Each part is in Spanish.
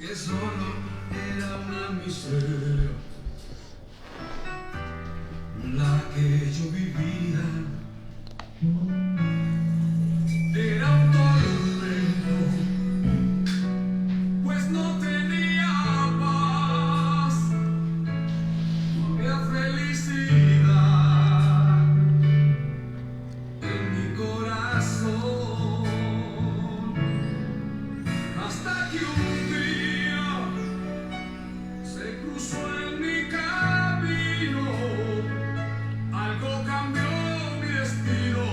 que solo era una miseria la que yo vivía. Era un tormento, pues no tenía paz, no había felicidad en mi corazón, hasta que un día se cruzó en mi camino, algo cambió mi destino.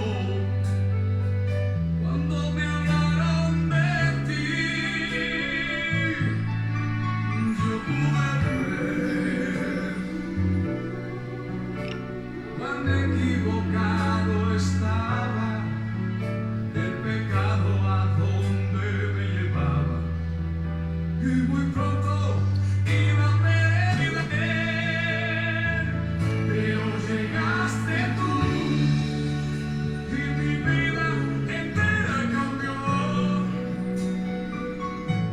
Cuando me hablaron de ti, yo pude ver cuán equivocado estaba, el pecado a donde me llevaba, y muy pronto iba a perecer, pero llegaste tú. Y mi vida entera cambió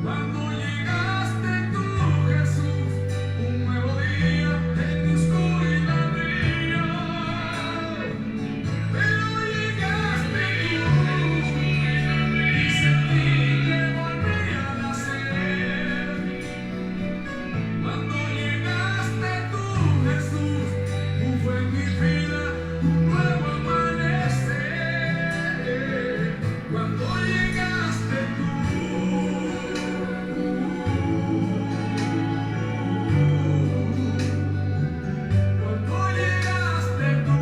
cuando llegaste tú, Jesús. Un nuevo día en mi oscuridad brilló, pero llegaste tú y sentí que volví a nacer. Cuando llegaste tú, Jesús, fue en mi vida un nuevo amanecer. Cuando llegaste tú, cuando llegaste tú.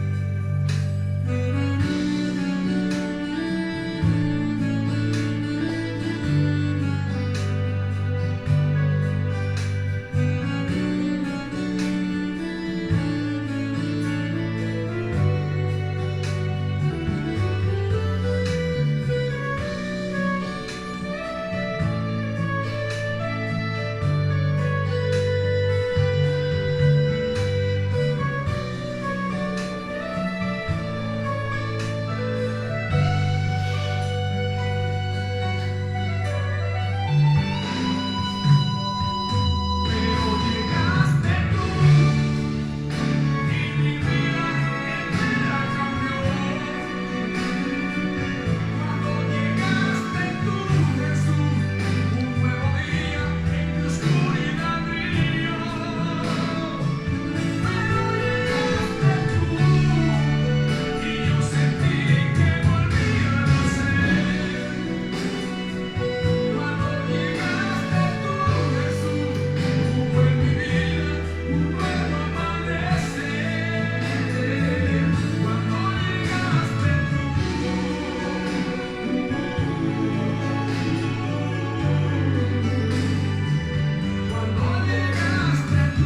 Pero llegaste tú y mi vida entera cambió. Cuando llegaste tú, Jesús, un nuevo día en mi oscuridad brilló. Pero llegaste tú y yo sentí que volví a nacer. Cuando llegaste tú, Jesús, fue en mi vida un nuevo amanecer. Cuando llegaste tú, cuando llegaste tú.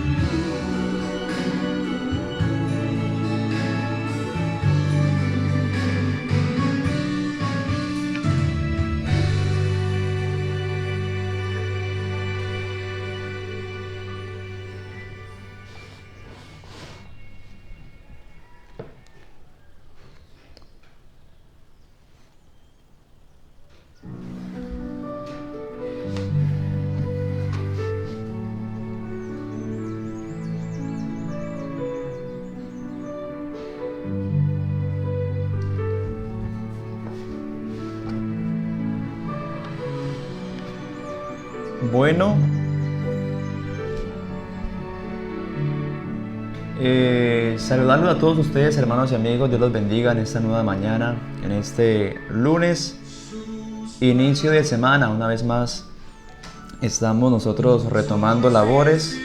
Bueno, saludarlos a todos ustedes, hermanos y amigos. Dios los bendiga en esta nueva mañana, en este lunes, inicio de semana. Una vez más estamos nosotros retomando labores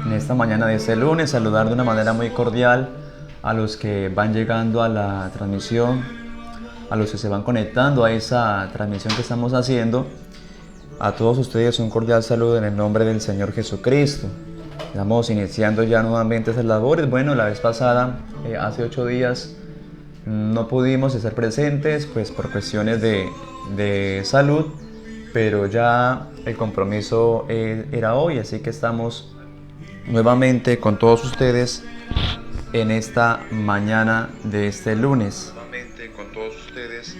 en esta mañana de este lunes. Saludar de una manera muy cordial a los que van llegando a la transmisión, a los que se van conectando a esa transmisión que estamos haciendo. A todos ustedes un cordial saludo en el nombre del Señor Jesucristo. Estamos iniciando ya nuevamente esas labores. Bueno, la vez pasada, hace 8 días, no pudimos estar presentes pues por cuestiones de salud, pero ya el compromiso era hoy, así que estamos nuevamente con todos ustedes en esta mañana de este lunes. Nuevamente con todos ustedes.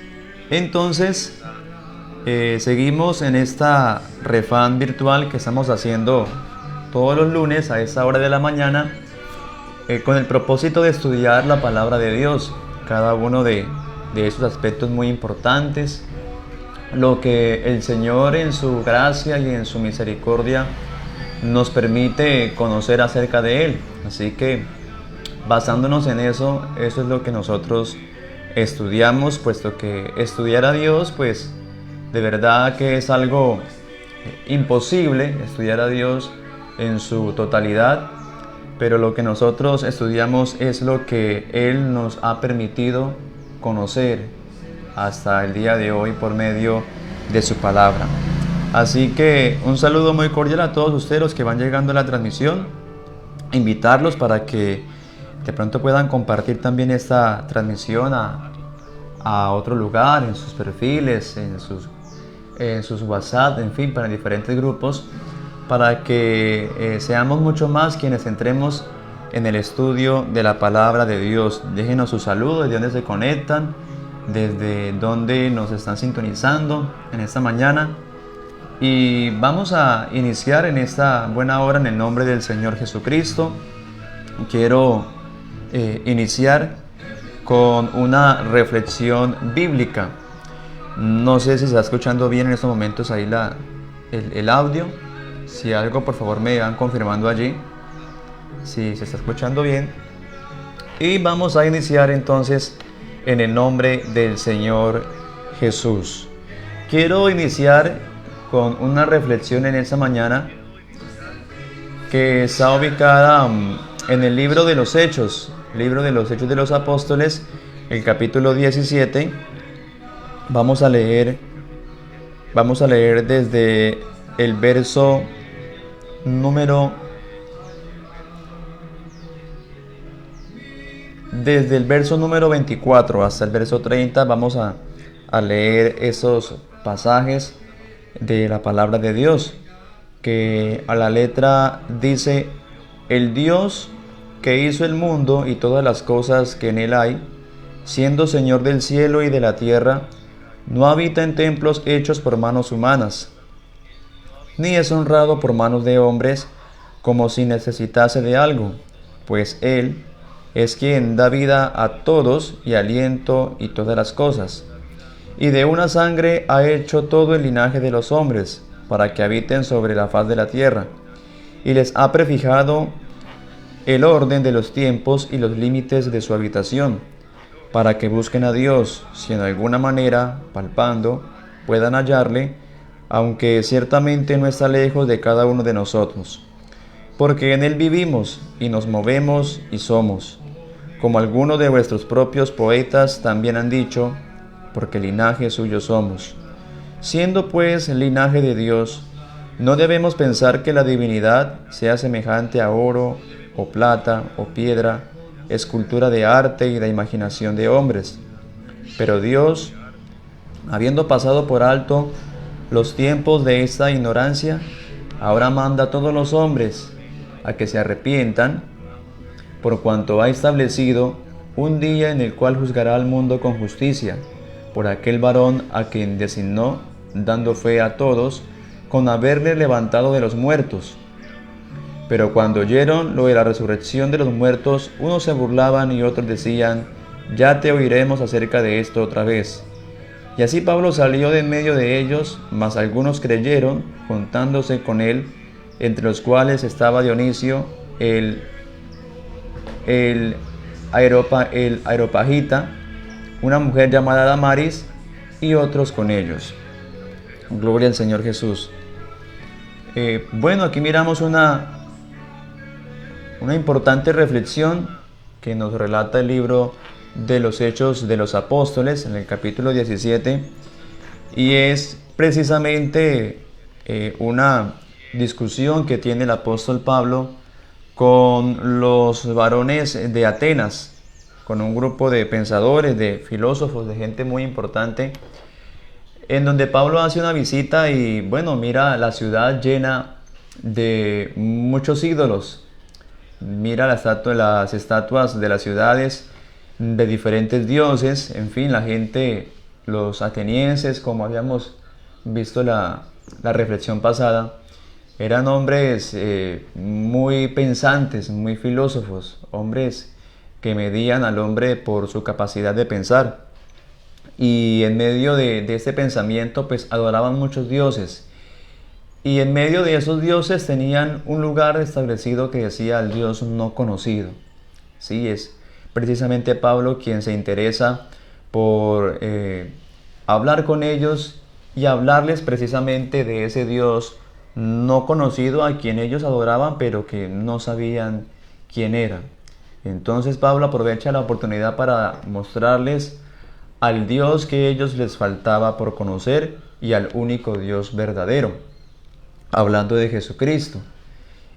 Entonces, seguimos en esta refán virtual que estamos haciendo todos los lunes a esta hora de la mañana, con el propósito de estudiar la palabra de Dios, cada uno de esos aspectos muy importantes, lo que el Señor en su gracia y en su misericordia nos permite conocer acerca de Él. Así que basándonos en eso, eso es lo que nosotros estudiamos, puesto que estudiar a Dios, pues de verdad que es algo imposible estudiar a Dios en su totalidad, pero lo que nosotros estudiamos es lo que Él nos ha permitido conocer hasta el día de hoy por medio de su palabra. Así que un saludo muy cordial a todos ustedes los que van llegando a la transmisión, invitarlos para que de pronto puedan compartir también esta transmisión a otro lugar, en sus perfiles, en sus WhatsApp, en fin, para diferentes grupos, para que seamos mucho más quienes entremos en el estudio de la palabra de Dios. Déjenos sus saludos, desde donde se conectan, desde donde nos están sintonizando en esta mañana. Y vamos a iniciar en esta buena hora en el nombre del Señor Jesucristo. Quiero iniciar con una reflexión bíblica. No sé si se está escuchando bien en estos momentos ahí el audio. Si algo, por favor me van confirmando allí si se está escuchando bien. Y vamos a iniciar entonces en el nombre del Señor Jesús. Quiero iniciar con una reflexión en esta mañana que está ubicada en el libro de los Hechos de los Apóstoles, el capítulo 17. Vamos a leer desde el verso número 24 hasta el verso 30. Vamos a leer esos pasajes de la palabra de Dios, que a la letra dice: el Dios que hizo el mundo y todas las cosas que en él hay, siendo Señor del cielo y de la tierra, no habita en templos hechos por manos humanas, ni es honrado por manos de hombres como si necesitase de algo, pues Él es quien da vida a todos y aliento y todas las cosas. Y de una sangre ha hecho todo el linaje de los hombres, para que habiten sobre la faz de la tierra, y les ha prefijado el orden de los tiempos y los límites de su habitación, para que busquen a Dios, si en alguna manera, palpando, puedan hallarle, aunque ciertamente no está lejos de cada uno de nosotros. Porque en Él vivimos, y nos movemos, y somos. Como algunos de vuestros propios poetas también han dicho, porque linaje suyo somos. Siendo pues linaje de Dios, no debemos pensar que la divinidad sea semejante a oro, o plata, o piedra, escultura de arte y de imaginación de hombres. Pero Dios, habiendo pasado por alto los tiempos de esta ignorancia, ahora manda a todos los hombres a que se arrepientan, por cuanto ha establecido un día en el cual juzgará al mundo con justicia, por aquel varón a quien designó, dando fe a todos, con haberle levantado de los muertos. Pero cuando oyeron lo de la resurrección de los muertos, unos se burlaban y otros decían: ya te oiremos acerca de esto otra vez. Y así Pablo salió de en medio de ellos, mas algunos creyeron, juntándose con él, entre los cuales estaba Dionisio, el Areopagita, una mujer llamada Damaris, y otros con ellos. Gloria al Señor Jesús. Bueno, aquí miramos una importante reflexión que nos relata el libro de los Hechos de los Apóstoles en el capítulo 17, y es precisamente una discusión que tiene el apóstol Pablo con los varones de Atenas, con un grupo de pensadores, de filósofos, de gente muy importante, en donde Pablo hace una visita y bueno, mira la ciudad llena de muchos ídolos. mira las estatuas de las ciudades de diferentes dioses, en fin, la gente, los atenienses, como habíamos visto la reflexión pasada, eran hombres muy pensantes, muy filósofos, hombres que medían al hombre por su capacidad de pensar. Y en medio de este pensamiento, pues adoraban muchos dioses. Y en medio de esos dioses tenían un lugar establecido que decía el Dios no conocido. Sí, es precisamente Pablo quien se interesa por hablar con ellos y hablarles precisamente de ese Dios no conocido a quien ellos adoraban, pero que no sabían quién era. Entonces Pablo aprovecha la oportunidad para mostrarles al Dios que a ellos les faltaba por conocer y al único Dios verdadero, hablando de Jesucristo.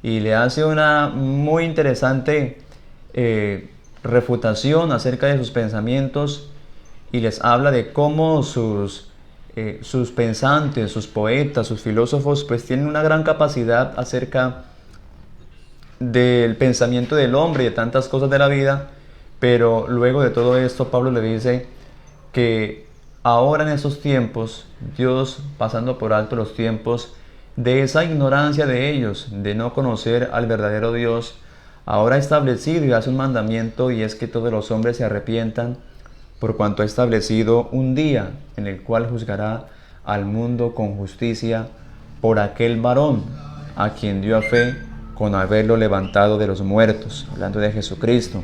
Y le hace una muy interesante refutación acerca de sus pensamientos y les habla de cómo sus pensantes, sus poetas, sus filósofos, pues tienen una gran capacidad acerca del pensamiento del hombre y de tantas cosas de la vida, pero luego de todo esto Pablo le dice que ahora en esos tiempos, Dios pasando por alto los tiempos de esa ignorancia de ellos, de no conocer al verdadero Dios, ahora ha establecido y hace un mandamiento, y es que todos los hombres se arrepientan, por cuanto ha establecido un día en el cual juzgará al mundo con justicia por aquel varón a quien dio a fe con haberlo levantado de los muertos, hablando de Jesucristo.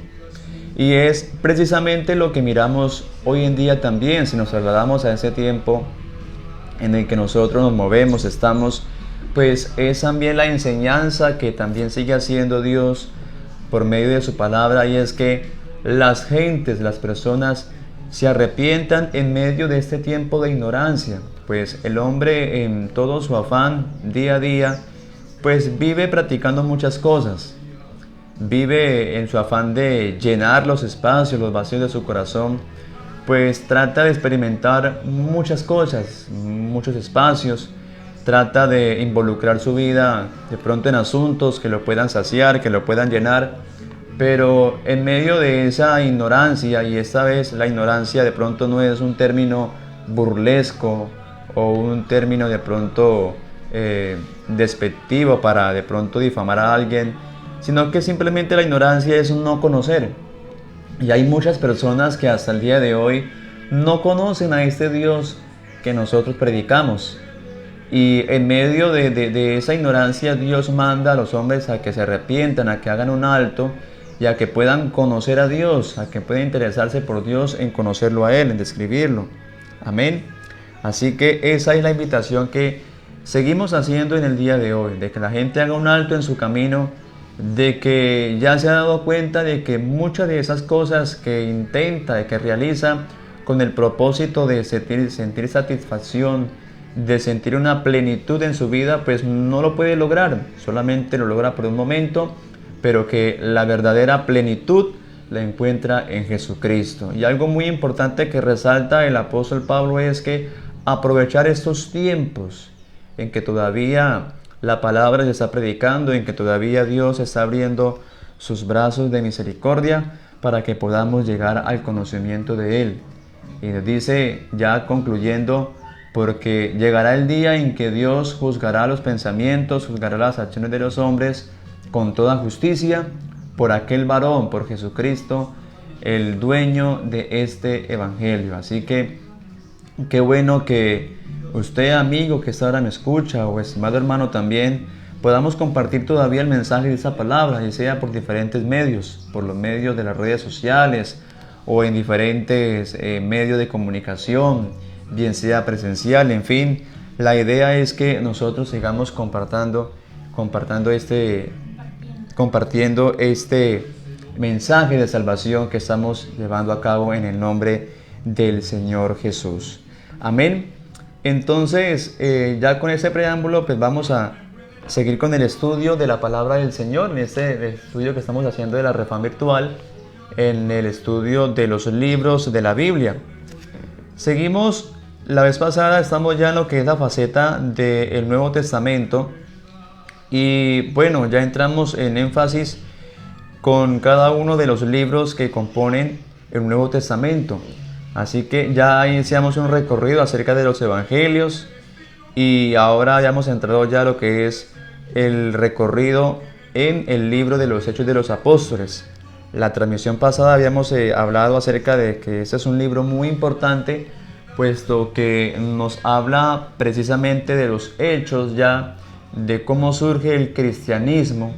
Y es precisamente lo que miramos hoy en día también, si nos trasladamos a ese tiempo en el que nosotros nos movemos, estamos, pues es también la enseñanza que también sigue haciendo Dios por medio de su palabra, y es que las gentes, las personas se arrepientan en medio de este tiempo de ignorancia, pues el hombre en todo su afán día a día, pues vive practicando muchas cosas. Vive en su afán de llenar los espacios, los vacíos de su corazón, pues trata de experimentar muchas cosas, muchos espacios, trata de involucrar su vida de pronto en asuntos que lo puedan saciar, que lo puedan llenar, pero en medio de esa ignorancia, y esta vez la ignorancia de pronto no es un término burlesco o un término de pronto despectivo para de pronto difamar a alguien, sino que simplemente la ignorancia es un no conocer. Y hay muchas personas que hasta el día de hoy no conocen a este Dios que nosotros predicamos. Y en medio de esa ignorancia, Dios manda a los hombres a que se arrepientan, a que hagan un alto y a que puedan conocer a Dios, a que puedan interesarse por Dios, en conocerlo a Él, en describirlo. Amén. Así que esa es la invitación que seguimos haciendo en el día de hoy, de que la gente haga un alto en su camino, de que ya se ha dado cuenta de que muchas de esas cosas que intenta, de que realiza con el propósito de sentir satisfacción, de sentir una plenitud en su vida, pues no lo puede lograr, solamente lo logra por un momento, pero que la verdadera plenitud la encuentra en Jesucristo. Y algo muy importante que resalta el apóstol Pablo es que aprovechar estos tiempos en que todavía la palabra se está predicando, en que todavía Dios está abriendo sus brazos de misericordia para que podamos llegar al conocimiento de Él. Y nos dice, ya concluyendo, porque llegará el día en que Dios juzgará los pensamientos, juzgará las acciones de los hombres con toda justicia por aquel varón, por Jesucristo, el dueño de este evangelio. Así que qué bueno que usted, amigo que esta hora me escucha, o estimado hermano también, podamos compartir todavía el mensaje de esta palabra, ya sea por diferentes medios, por los medios de las redes sociales o en diferentes medios de comunicación, bien sea presencial, en fin. La idea es que nosotros sigamos compartiendo este mensaje de salvación que estamos llevando a cabo en el nombre del Señor Jesús. Amén. Entonces, ya con ese preámbulo, pues vamos a seguir con el estudio de la palabra del Señor, en este estudio que estamos haciendo de la Refam Virtual, en el estudio de los libros de la Biblia. Seguimos, la vez pasada estamos ya en lo que es la faceta del Nuevo Testamento, y bueno, ya entramos en énfasis con cada uno de los libros que componen el Nuevo Testamento. Así que ya iniciamos un recorrido acerca de los evangelios y ahora ya hemos entrado ya a lo que es el recorrido en el libro de los Hechos de los Apóstoles. La transmisión pasada habíamos hablado acerca de que este es un libro muy importante, puesto que nos habla precisamente de los hechos ya, de cómo surge el cristianismo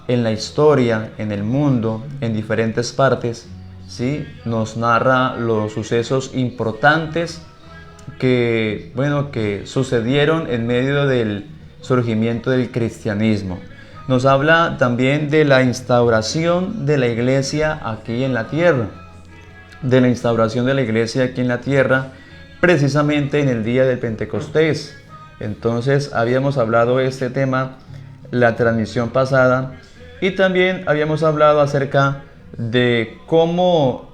en la historia, en el mundo, en diferentes partes, ¿sí? Nos narra los sucesos importantes que sucedieron en medio del surgimiento del cristianismo. Nos habla también de la instauración de la iglesia aquí en la tierra, precisamente en el día del Pentecostés. Entonces habíamos hablado de este tema la transmisión pasada y también habíamos hablado acerca de cómo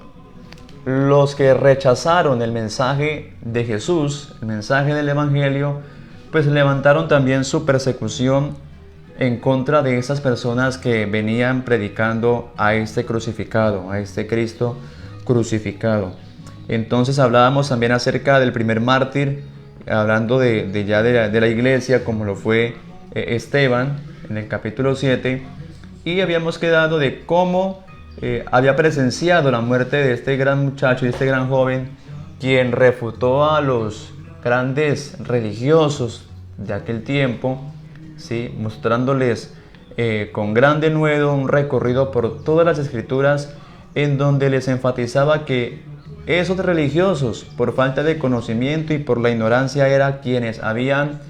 los que rechazaron el mensaje de Jesús, el mensaje del Evangelio, pues levantaron también su persecución en contra de esas personas que venían predicando a este crucificado, a este Cristo crucificado. Entonces hablábamos también acerca del primer mártir, hablando de la iglesia, como lo fue Esteban, en el capítulo 7, y habíamos quedado de cómo había presenciado la muerte de este gran muchacho y este gran joven, quien refutó a los grandes religiosos de aquel tiempo, ¿sí? Mostrándoles con gran denuedo un recorrido por todas las escrituras, en donde les enfatizaba que esos religiosos, por falta de conocimiento y por la ignorancia, eran quienes habían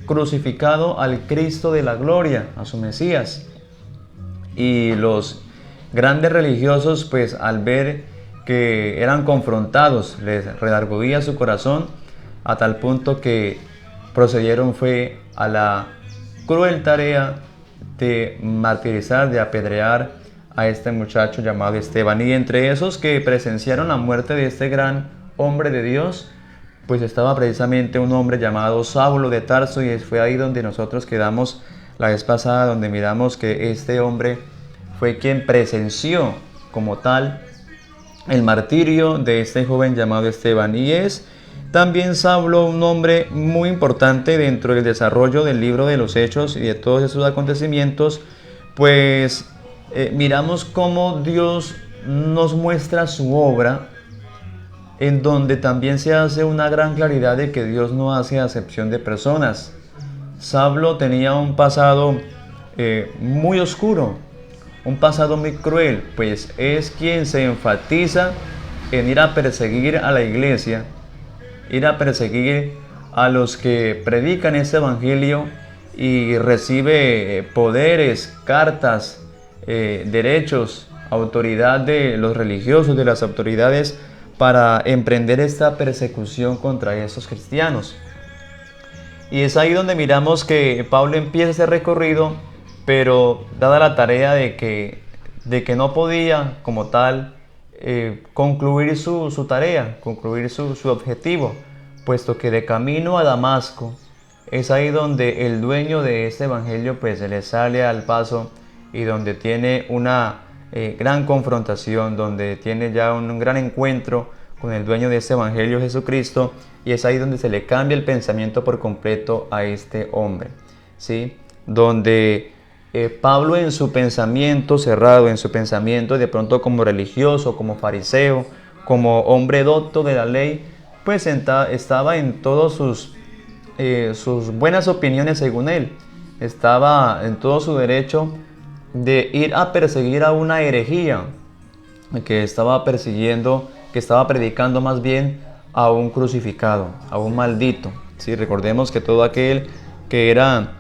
crucificado al Cristo de la gloria, a su Mesías. Y los grandes religiosos, pues al ver que eran confrontados, les redargüía su corazón, a tal punto que procedieron fue a la cruel tarea de martirizar, de apedrear a este muchacho llamado Esteban. Y entre esos que presenciaron la muerte de este gran hombre de Dios, pues estaba precisamente un hombre llamado Saulo de Tarso, y fue ahí donde nosotros quedamos la vez pasada, donde miramos que este hombre fue quien presenció como tal el martirio de este joven llamado Esteban. Y es también Saulo un hombre muy importante dentro del desarrollo del libro de los Hechos y de todos esos acontecimientos, pues miramos cómo Dios nos muestra su obra, en donde también se hace una gran claridad de que Dios no hace acepción de personas. Saulo tenía un pasado muy oscuro, un pasado muy cruel, pues es quien se enfatiza en ir a perseguir a la iglesia, ir a perseguir a los que predican este evangelio, y recibe poderes, cartas, derechos, autoridad de los religiosos, de las autoridades, para emprender esta persecución contra esos cristianos. Y es ahí donde miramos que Pablo empieza ese recorrido, pero dada la tarea de que no podía como tal concluir su tarea, concluir su objetivo, puesto que de camino a Damasco es ahí donde el dueño de este evangelio pues se le sale al paso, y donde tiene una gran confrontación, donde tiene ya un gran encuentro con el dueño de este evangelio, Jesucristo, y es ahí donde se le cambia el pensamiento por completo a este hombre, ¿sí? Donde Pablo, en su pensamiento cerrado, en su pensamiento de pronto como religioso, como fariseo, como hombre docto de la ley, pues estaba en todos sus buenas opiniones según él, estaba en todo su derecho de ir a perseguir a una herejía que estaba persiguiendo, que estaba predicando más bien a un crucificado, a un maldito, ¿sí? Recordemos que todo aquel que era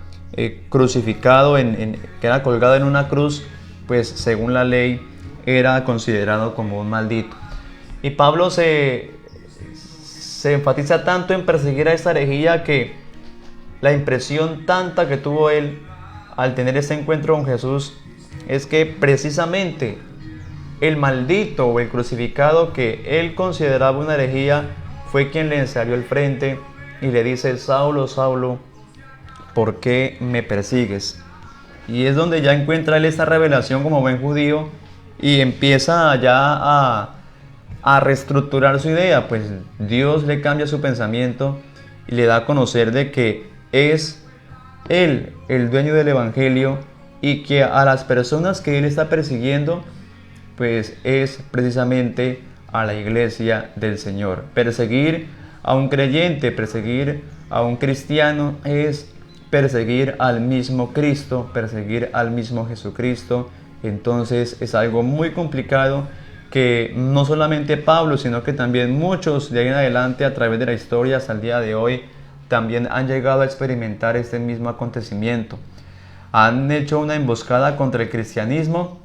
crucificado, que era colgado en una cruz, pues según la ley era considerado como un maldito. Y Pablo se enfatiza tanto en perseguir a esta herejía, que la impresión tanta que tuvo él al tener este encuentro con Jesús es que precisamente el maldito o el crucificado, que él consideraba una herejía, fue quien le salió al frente y le dice: Saulo, Saulo, ¿por qué me persigues? Y es donde ya encuentra él esta revelación como buen judío y empieza ya a reestructurar su idea. Pues Dios le cambia su pensamiento y le da a conocer de que es él el dueño del evangelio y que a las personas que él está persiguiendo pues es precisamente a la iglesia del Señor. Perseguir a un creyente, perseguir a un cristiano es perseguir al mismo Cristo, perseguir al mismo Jesucristo. Entonces es algo muy complicado que no solamente Pablo, sino que también muchos de ahí en adelante a través de la historia hasta el día de hoy también han llegado a experimentar este mismo acontecimiento. Han hecho una emboscada contra el cristianismo,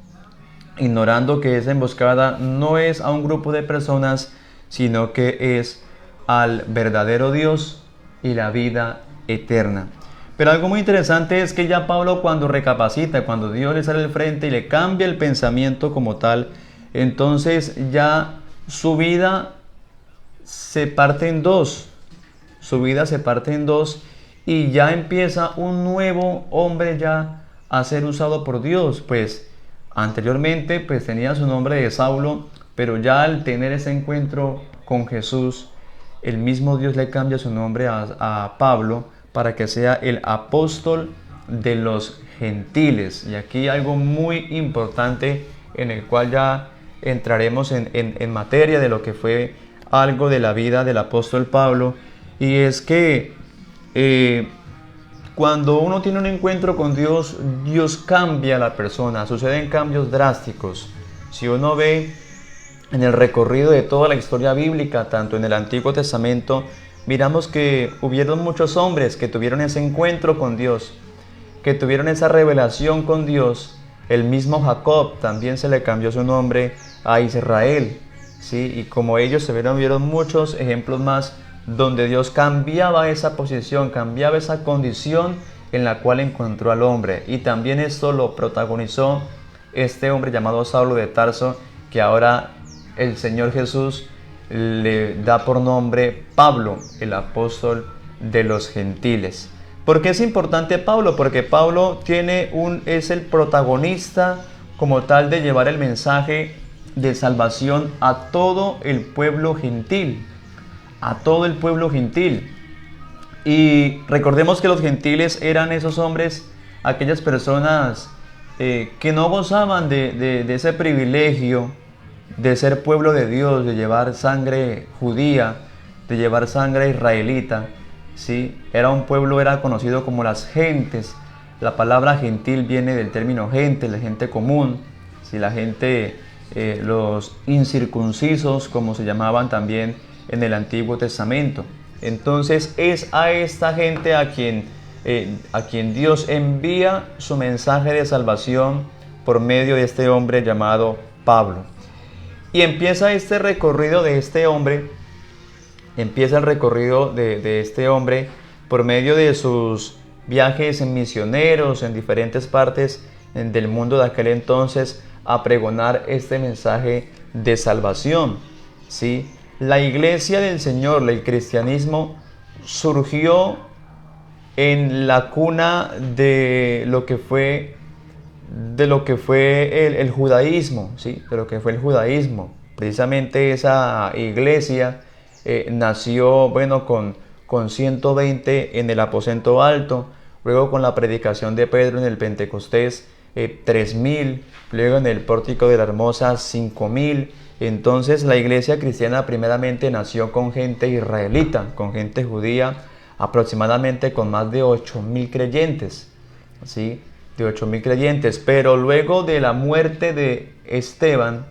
ignorando que esa emboscada no es a un grupo de personas, sino que es al verdadero Dios y la vida eterna. Pero algo muy interesante es que ya Pablo, cuando recapacita, cuando Dios le sale al frente y le cambia el pensamiento como tal, entonces ya su vida se parte en dos. Su vida se parte en dos y ya empieza un nuevo hombre ya a ser usado por Dios. Pues anteriormente pues tenía su nombre de Saulo, pero ya al tener ese encuentro con Jesús, el mismo Dios le cambia su nombre a Pablo para que sea el apóstol de los gentiles. Y aquí algo muy importante en el cual ya entraremos en materia de lo que fue algo de la vida del apóstol Pablo, y es que cuando uno tiene un encuentro con Dios, Dios cambia a la persona, suceden cambios drásticos. Si uno ve en el recorrido de toda la historia bíblica, tanto en el Antiguo Testamento, miramos que hubieron muchos hombres que tuvieron ese encuentro con Dios, que tuvieron esa revelación con Dios. El mismo Jacob también se le cambió su nombre a Israel, ¿sí? Y como ellos se vieron muchos ejemplos más donde Dios cambiaba esa posición, cambiaba esa condición en la cual encontró al hombre. Y también esto lo protagonizó este hombre llamado Saulo de Tarso, que ahora el Señor Jesús le da por nombre Pablo, el apóstol de los gentiles. ¿Por qué es importante Pablo? Porque Pablo es el protagonista como tal de llevar el mensaje de salvación a todo el pueblo gentil. A todo el pueblo gentil. Y recordemos que los gentiles eran esos hombres, aquellas personas que no gozaban de ese privilegio de ser pueblo de Dios, de llevar sangre judía, de llevar sangre israelita, ¿sí? Era conocido como las gentes. La palabra gentil viene del término gente, la gente común, ¿sí? La gente, los incircuncisos, como se llamaban también en el Antiguo Testamento. Entonces es a esta gente a quien Dios envía su mensaje de salvación por medio de este hombre llamado Pablo. Y empieza este recorrido de este hombre, por medio de sus viajes misioneros en diferentes partes del mundo de aquel entonces, a pregonar este mensaje de salvación, ¿sí? La iglesia del Señor, el cristianismo, surgió en la cuna de lo que fue el judaísmo, ¿sí? De lo que fue el judaísmo. Precisamente esa iglesia nació, con 120 en el aposento alto, luego con la predicación de Pedro en el Pentecostés, 3000, luego en el pórtico de la Hermosa, 5000. Entonces la iglesia cristiana primeramente nació con gente israelita, con gente judía, aproximadamente con más de 8000 creyentes, ¿sí? De 8000 creyentes, pero luego de la muerte de Esteban,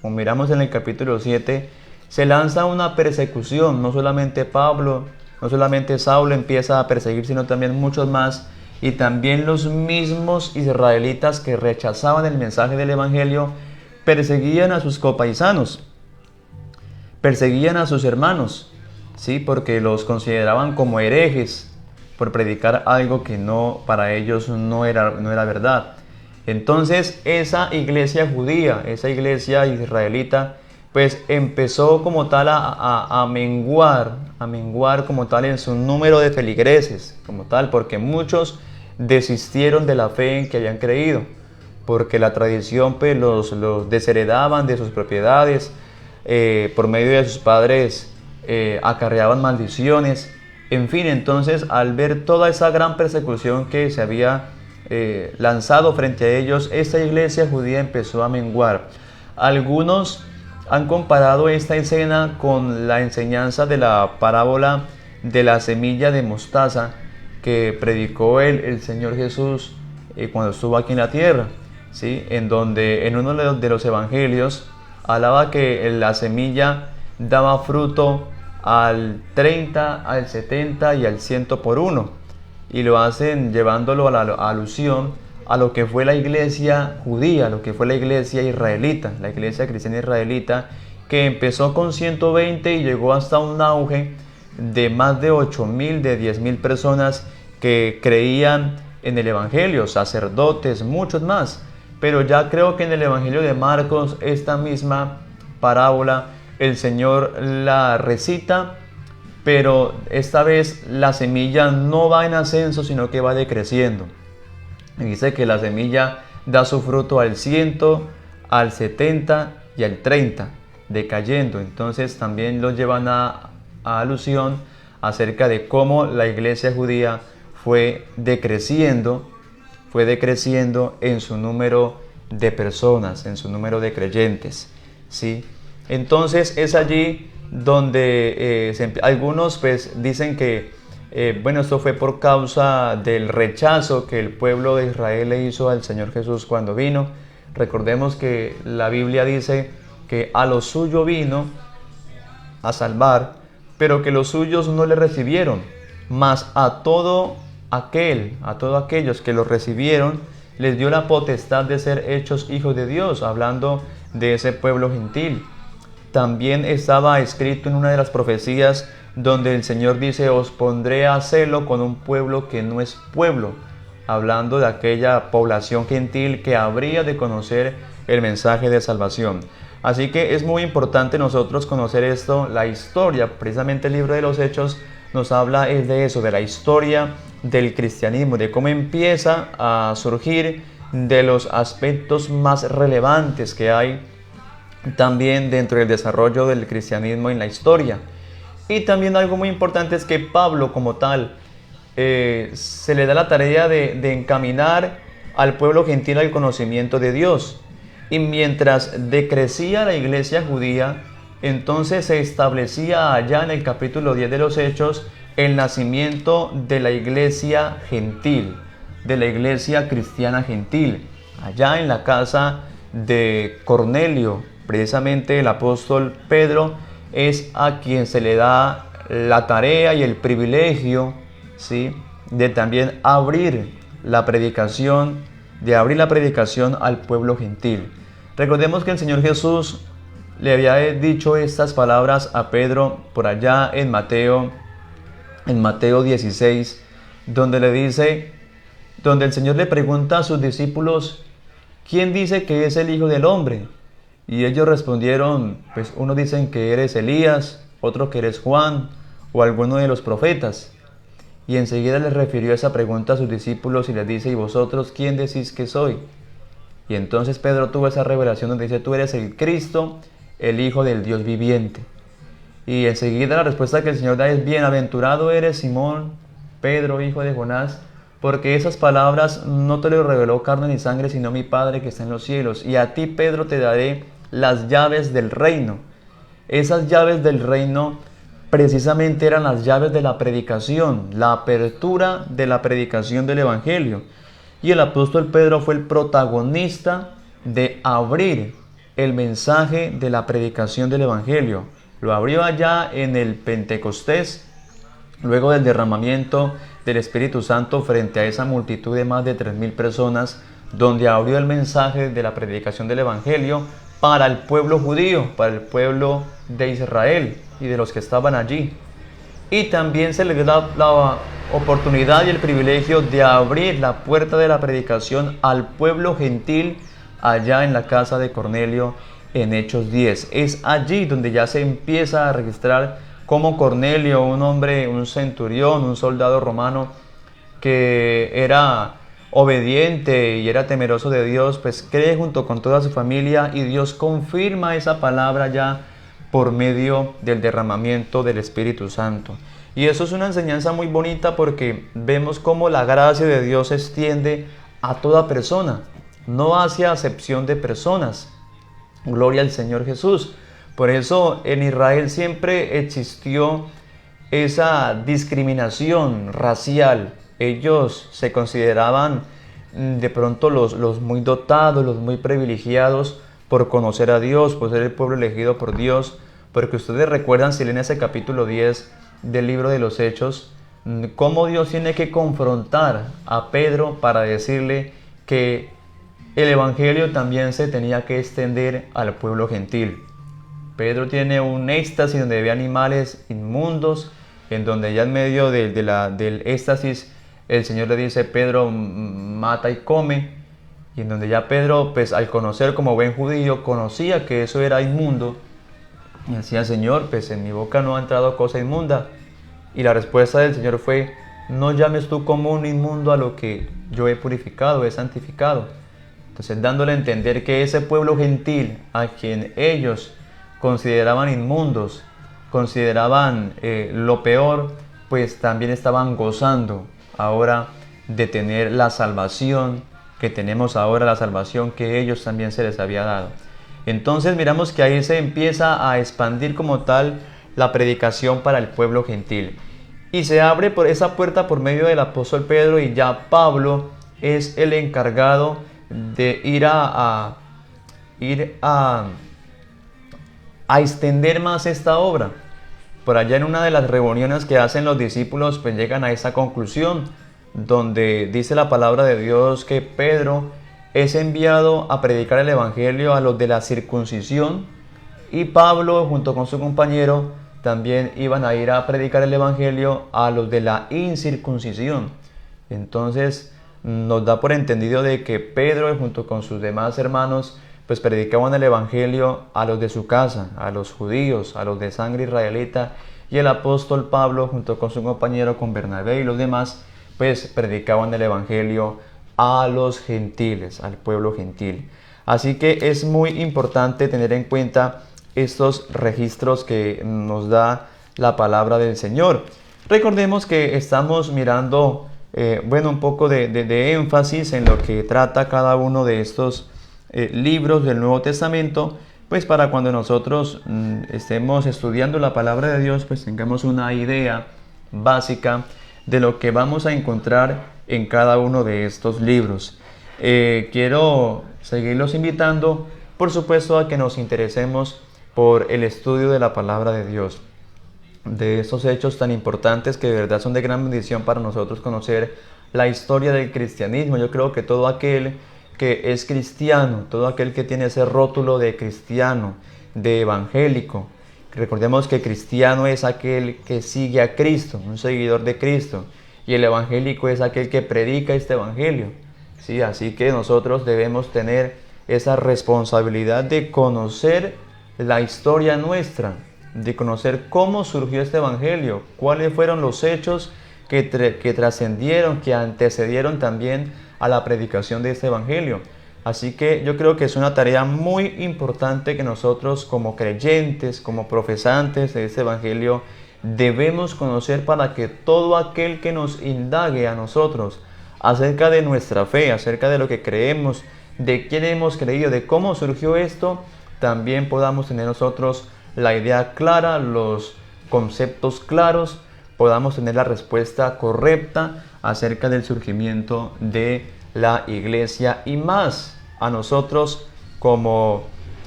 como miramos en el capítulo 7, se lanza una persecución. No solamente Pablo, no solamente Saulo empieza a perseguir, sino también muchos más, y también los mismos israelitas que rechazaban el mensaje del evangelio perseguían a sus copaisanos, perseguían a sus hermanos, ¿sí? Porque los consideraban como herejes por predicar algo que para ellos no era verdad. Entonces esa iglesia judía, esa iglesia israelita, pues empezó como tal a menguar como tal en su número de feligreses, como tal, porque muchos desistieron de la fe en que habían creído, porque la tradición pues, los desheredaban de sus propiedades, por medio de sus padres acarreaban maldiciones. En fin, entonces al ver toda esa gran persecución que se había lanzado frente a ellos, esta iglesia judía empezó a menguar. Algunos han comparado esta escena con la enseñanza de la parábola de la semilla de mostaza que predicó el Señor Jesús cuando estuvo aquí en la tierra, ¿sí? En donde en uno de los evangelios hablaba que la semilla daba fruto al 30, al 70 y al 100 por uno, y lo hacen llevándolo a la alusión a lo que fue la iglesia judía, lo que fue la iglesia israelita, la iglesia cristiana israelita, que empezó con 120 y llegó hasta un auge de más de 8.000, de 10.000 personas que creían en el evangelio, sacerdotes, muchos más. Pero ya creo que en el evangelio de Marcos, esta misma parábola, el Señor la recita, pero esta vez la semilla no va en ascenso, sino que va decreciendo. Dice que la semilla da su fruto al 100, al 70 y al 30, decayendo. Entonces también lo llevan a alusión acerca de cómo la iglesia judía fue decreciendo en su número de personas, en su número de creyentes, ¿sí? Entonces es allí donde algunos pues dicen que bueno, esto fue por causa del rechazo que el pueblo de Israel le hizo al Señor Jesús cuando vino. Recordemos que la Biblia dice que a lo suyo vino a salvar, pero que los suyos no le recibieron, mas a todos aquellos que los recibieron, les dio la potestad de ser hechos hijos de Dios, hablando de ese pueblo gentil. También estaba escrito en una de las profecías donde el Señor dice: os pondré a celo con un pueblo que no es pueblo, hablando de aquella población gentil que habría de conocer el mensaje de salvación. Así que es muy importante nosotros conocer esto, la historia. Precisamente el libro de los Hechos nos habla de eso, de la historia del cristianismo, de cómo empieza a surgir, de los aspectos más relevantes que hay también dentro del desarrollo del cristianismo en la historia. Y también algo muy importante es que Pablo como tal se le da la tarea de encaminar al pueblo gentil al conocimiento de Dios. Y mientras decrecía la iglesia judía, entonces se establecía allá en el capítulo 10 de los Hechos el nacimiento de la iglesia gentil, de la iglesia cristiana gentil, allá en la casa de Cornelio. Precisamente el apóstol Pedro es a quien se le da la tarea y el privilegio, ¿sí?, de también abrir la predicación al pueblo gentil. Recordemos que el Señor Jesús le había dicho estas palabras a Pedro por allá en Mateo 16, donde el Señor le pregunta a sus discípulos: ¿quién dice que es el Hijo del Hombre? Y ellos respondieron: pues unos dicen que eres Elías, otro que eres Juan o alguno de los profetas. Y enseguida les refirió esa pregunta a sus discípulos y les dice: ¿y vosotros quién decís que soy? Y entonces Pedro tuvo esa revelación donde dice: tú eres el Cristo, el Hijo del Dios viviente. Y enseguida la respuesta que el Señor da es: bienaventurado eres Simón, Pedro, hijo de Jonás, porque esas palabras no te lo reveló carne ni sangre, sino mi Padre que está en los cielos. Y a ti, Pedro, te daré las llaves del reino. Esas llaves del reino precisamente eran las llaves de la predicación, la apertura de la predicación del Evangelio. Y el apóstol Pedro fue el protagonista de abrir el mensaje de la predicación del Evangelio. Lo abrió allá en el Pentecostés, luego del derramamiento del Espíritu Santo frente a esa multitud de más de 3.000 personas, donde abrió el mensaje de la predicación del Evangelio para el pueblo judío, para el pueblo de Israel y de los que estaban allí. Y también se le da la oportunidad y el privilegio de abrir la puerta de la predicación al pueblo gentil allá en la casa de Cornelio en Hechos 10. Es allí donde ya se empieza a registrar cómo Cornelio, un hombre, un centurión, un soldado romano, que era obediente y era temeroso de Dios, pues cree junto con toda su familia y Dios confirma esa palabra ya por medio del derramamiento del Espíritu Santo. Y eso es una enseñanza muy bonita porque vemos cómo la gracia de Dios se extiende a toda persona, no hace acepción de personas. Gloria al Señor Jesús. Por eso en Israel siempre existió esa discriminación racial. Ellos se consideraban de pronto los muy dotados, los muy privilegiados por conocer a Dios, por ser el pueblo elegido por Dios. Porque ustedes recuerdan, si leen ese capítulo 10 del libro de los Hechos, cómo Dios tiene que confrontar a Pedro para decirle que el evangelio también se tenía que extender al pueblo gentil. Pedro tiene un éxtasis donde ve animales inmundos, en donde ya en medio del éxtasis el Señor le dice: Pedro, mata y come. Y en donde ya Pedro, pues al conocer como buen judío, conocía que eso era inmundo, y decía: Señor, pues en mi boca no ha entrado cosa inmunda. Y la respuesta del Señor fue: no llames tú como un inmundo a lo que yo he purificado, he santificado. Entonces, dándole a entender que ese pueblo gentil, a quien ellos consideraban inmundos, consideraban lo peor, pues también estaban gozando ahora de tener la salvación que tenemos ahora, la salvación que ellos también se les había dado. Entonces miramos que ahí se empieza a expandir como tal la predicación para el pueblo gentil. Y se abre por esa puerta por medio del apóstol Pedro, y ya Pablo es el encargado de ir a extender más esta obra. Por allá en una de las reuniones que hacen los discípulos, pues llegan a esa conclusión, donde dice la palabra de Dios que Pedro es enviado a predicar el evangelio a los de la circuncisión, y Pablo junto con su compañero también iban a ir a predicar el evangelio a los de la incircuncisión. Entonces nos da por entendido de que Pedro junto con sus demás hermanos pues predicaban el evangelio a los de su casa, a los judíos, a los de sangre israelita, y el apóstol Pablo junto con su compañero, con Bernabé y los demás, pues predicaban el evangelio a los gentiles, al pueblo gentil. Así que es muy importante tener en cuenta estos registros que nos da la palabra del Señor. Recordemos que estamos mirando un poco de énfasis en lo que trata cada uno de estos libros del Nuevo Testamento, pues para cuando nosotros estemos estudiando la palabra de Dios, pues tengamos una idea básica de lo que vamos a encontrar en cada uno de estos libros. Quiero seguirlos invitando, por supuesto, a que nos interesemos por el estudio de la palabra de Dios, de estos hechos tan importantes que de verdad son de gran bendición para nosotros conocer la historia del cristianismo. Yo creo que todo aquel que es cristiano, todo aquel que tiene ese rótulo de cristiano, de evangélico, recordemos que cristiano es aquel que sigue a Cristo, un seguidor de Cristo, y el evangélico es aquel que predica este evangelio. Sí, así que nosotros debemos tener esa responsabilidad de conocer la historia nuestra, de conocer cómo surgió este evangelio, cuáles fueron los hechos que trascendieron, que antecedieron también a la predicación de este evangelio. Así que yo creo que es una tarea muy importante que nosotros como creyentes, como profesantes de este evangelio, debemos conocer, para que todo aquel que nos indague a nosotros acerca de nuestra fe, acerca de lo que creemos, de quién hemos creído, de cómo surgió esto, también podamos tener nosotros la idea clara, los conceptos claros, podamos tener la respuesta correcta acerca del surgimiento de la iglesia, y más a nosotros como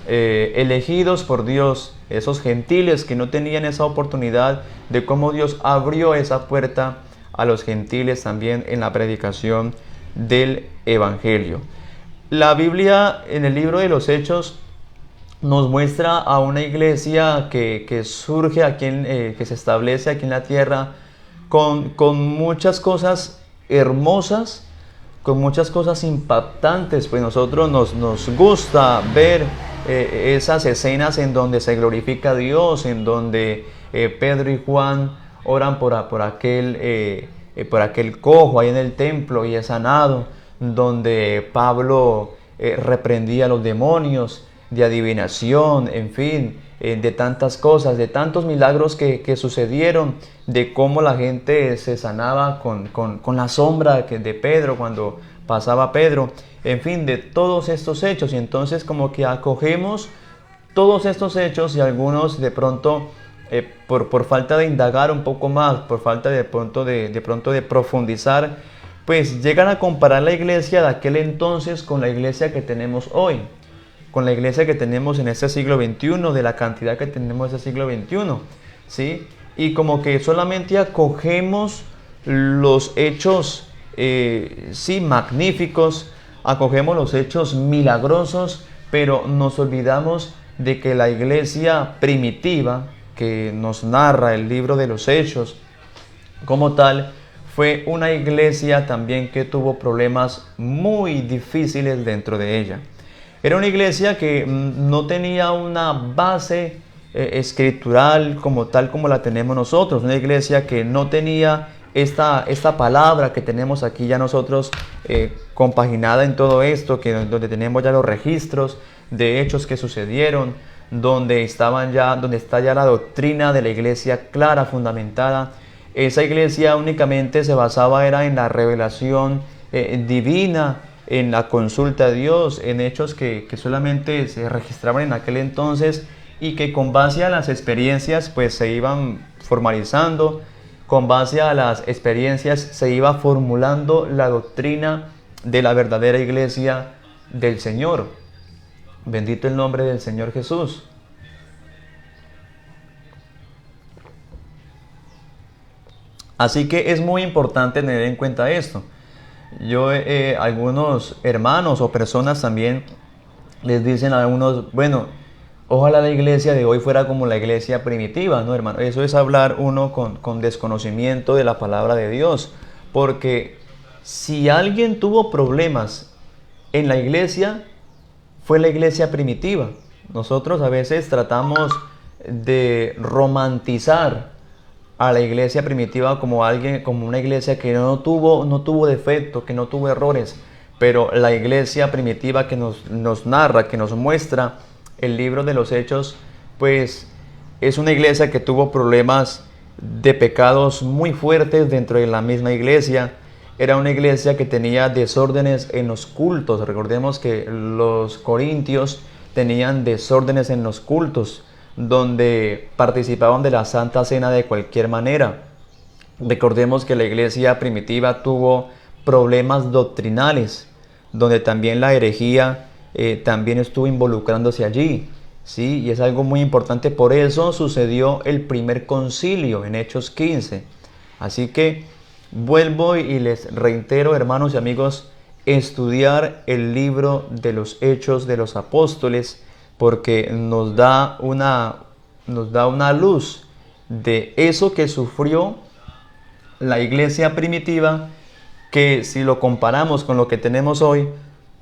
elegidos por Dios, esos gentiles que no tenían esa oportunidad, de cómo Dios abrió esa puerta a los gentiles también en la predicación del evangelio. La Biblia en el libro de los Hechos nos muestra a una iglesia que surge aquí, que se establece aquí en la tierra, con muchas cosas hermosas, con muchas cosas impactantes. Pues nosotros nos gusta ver esas escenas en donde se glorifica a Dios, en donde Pedro y Juan oran por aquel por aquel cojo ahí en el templo y es sanado, donde Pablo reprendía a los demonios de adivinación, en fin, de tantas cosas, de tantos milagros que sucedieron, de cómo la gente se sanaba con la sombra de Pedro cuando pasaba Pedro, en fin, de todos estos hechos. Y entonces como que acogemos todos estos hechos y algunos de pronto por falta de indagar un poco más, por falta de pronto de profundizar, pues llegan a comparar la iglesia de aquel entonces con la iglesia que tenemos hoy, con la iglesia que tenemos en este siglo XXI, de la cantidad que tenemos en este siglo XXI, ¿sí? Y como que solamente acogemos los hechos, sí, magníficos, acogemos los hechos milagrosos, pero nos olvidamos de que la iglesia primitiva, que nos narra el libro de los Hechos, como tal, fue una iglesia también que tuvo problemas muy difíciles dentro de ella. Era una iglesia que no tenía una base escritural como tal como la tenemos nosotros, una iglesia que no tenía esta palabra que tenemos aquí ya nosotros compaginada en todo esto, donde tenemos ya los registros de hechos que sucedieron, donde está ya la doctrina de la iglesia clara, fundamentada. Esa iglesia únicamente se basaba era en la revelación divina, en la consulta a Dios, en hechos que solamente se registraban en aquel entonces y que con base a las experiencias pues se iban formalizando, con base a las experiencias se iba formulando la doctrina de la verdadera iglesia del Señor. Bendito el nombre del Señor Jesús. Así que es muy importante tener en cuenta esto. Algunos hermanos o personas también les dicen a algunos, bueno, ojalá la iglesia de hoy fuera como la iglesia primitiva, ¿no, hermano? Eso es hablar uno con desconocimiento de la palabra de Dios. Porque si alguien tuvo problemas en la iglesia, fue la iglesia primitiva. Nosotros a veces tratamos de romantizar a la iglesia primitiva como una iglesia que no tuvo defecto, que no tuvo errores, pero la iglesia primitiva que nos narra, que nos muestra el libro de los Hechos, pues es una iglesia que tuvo problemas de pecados muy fuertes dentro de la misma iglesia. Era una iglesia que tenía desórdenes en los cultos. Recordemos que los corintios tenían desórdenes en los cultos, donde participaban de la Santa Cena de cualquier manera. Recordemos que la iglesia primitiva tuvo problemas doctrinales, donde también la herejía también estuvo involucrándose allí, ¿sí? Y es algo muy importante. Por eso sucedió el primer concilio en Hechos 15. Así que vuelvo y les reitero, hermanos y amigos, estudiar el libro de los Hechos de los Apóstoles, porque nos da una luz de eso que sufrió la iglesia primitiva, que si lo comparamos con lo que tenemos hoy,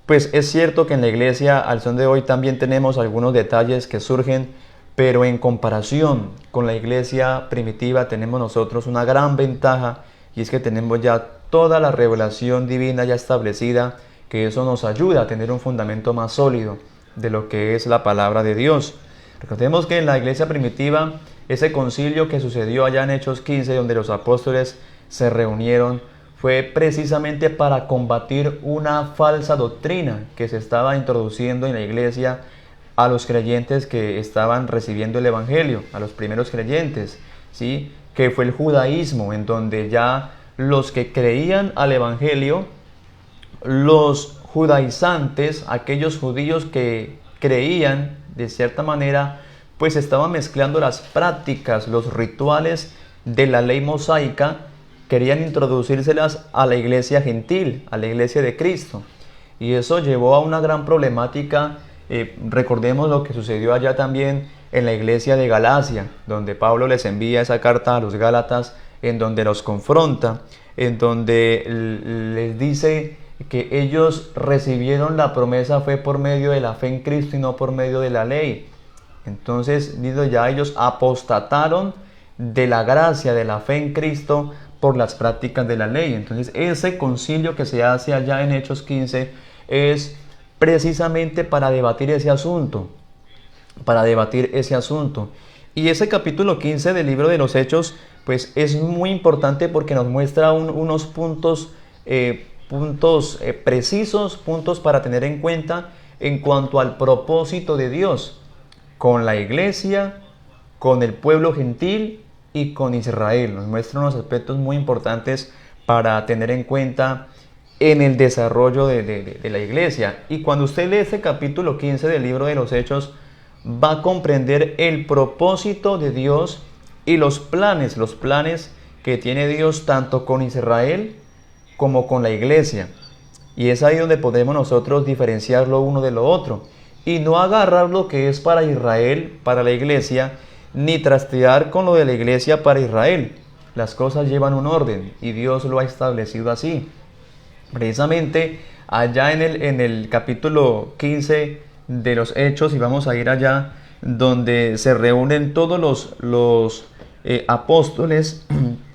pues es cierto que en la iglesia al son de hoy también tenemos algunos detalles que surgen, pero en comparación con la iglesia primitiva tenemos nosotros una gran ventaja, y es que tenemos ya toda la revelación divina ya establecida, que eso nos ayuda a tener un fundamento más sólido de lo que es la palabra de Dios. Recordemos que en la iglesia primitiva, ese concilio que sucedió allá en Hechos 15, donde los apóstoles se reunieron, fue precisamente para combatir una falsa doctrina que se estaba introduciendo en la iglesia a los creyentes que estaban recibiendo el evangelio, a los primeros creyentes, ¿sí? Que fue el judaísmo, en donde ya los que creían al evangelio, los judaizantes, aquellos judíos que creían de cierta manera, pues estaban mezclando las prácticas, los rituales de la ley mosaica, querían introducírselas a la iglesia gentil, a la iglesia de Cristo. Y eso llevó a una gran problemática. Recordemos lo que sucedió allá también en la iglesia de Galacia, donde Pablo les envía esa carta a los Gálatas, en donde los confronta, en donde les dice que ellos recibieron la promesa fue por medio de la fe en Cristo y no por medio de la ley. Entonces, ya ellos apostataron de la gracia de la fe en Cristo por las prácticas de la ley. Entonces ese concilio que se hace allá en Hechos 15 es precisamente para debatir ese asunto, Y ese capítulo 15 del libro de los Hechos, pues es muy importante porque nos muestra unos puntos, precisos, puntos para tener en cuenta en cuanto al propósito de Dios con la iglesia, con el pueblo gentil y con Israel. Nos muestra unos aspectos muy importantes para tener en cuenta en el desarrollo de la iglesia. Y cuando usted lee este capítulo 15 del libro de los Hechos, va a comprender el propósito de Dios y los planes que tiene Dios tanto con Israel como con la iglesia. Y es ahí donde podemos nosotros diferenciar lo uno de lo otro. Y no agarrar lo que es para Israel, para la iglesia, ni trastear con lo de la iglesia para Israel. Las cosas llevan un orden y Dios lo ha establecido así. Precisamente allá en el capítulo 15 de los Hechos, y vamos a ir allá, donde se reúnen todos los apóstoles,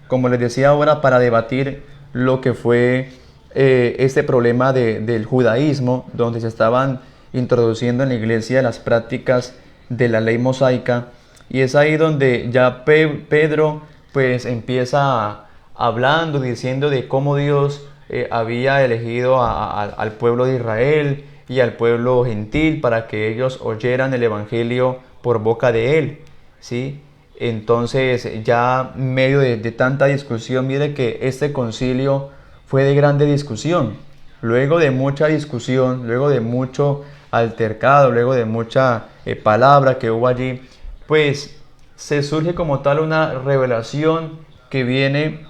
como les decía ahora, para debatir lo que fue este problema del judaísmo, donde se estaban introduciendo en la iglesia las prácticas de la ley mosaica. Y es ahí donde ya Pedro pues empieza hablando, diciendo de cómo Dios había elegido al pueblo de Israel y al pueblo gentil para que ellos oyeran el evangelio por boca de él, ¿sí? Entonces ya en medio de tanta discusión, mire que este concilio fue de grande discusión. Luego de mucha discusión, luego de mucho altercado, luego de mucha palabra que hubo allí, pues se surge como tal una revelación que viene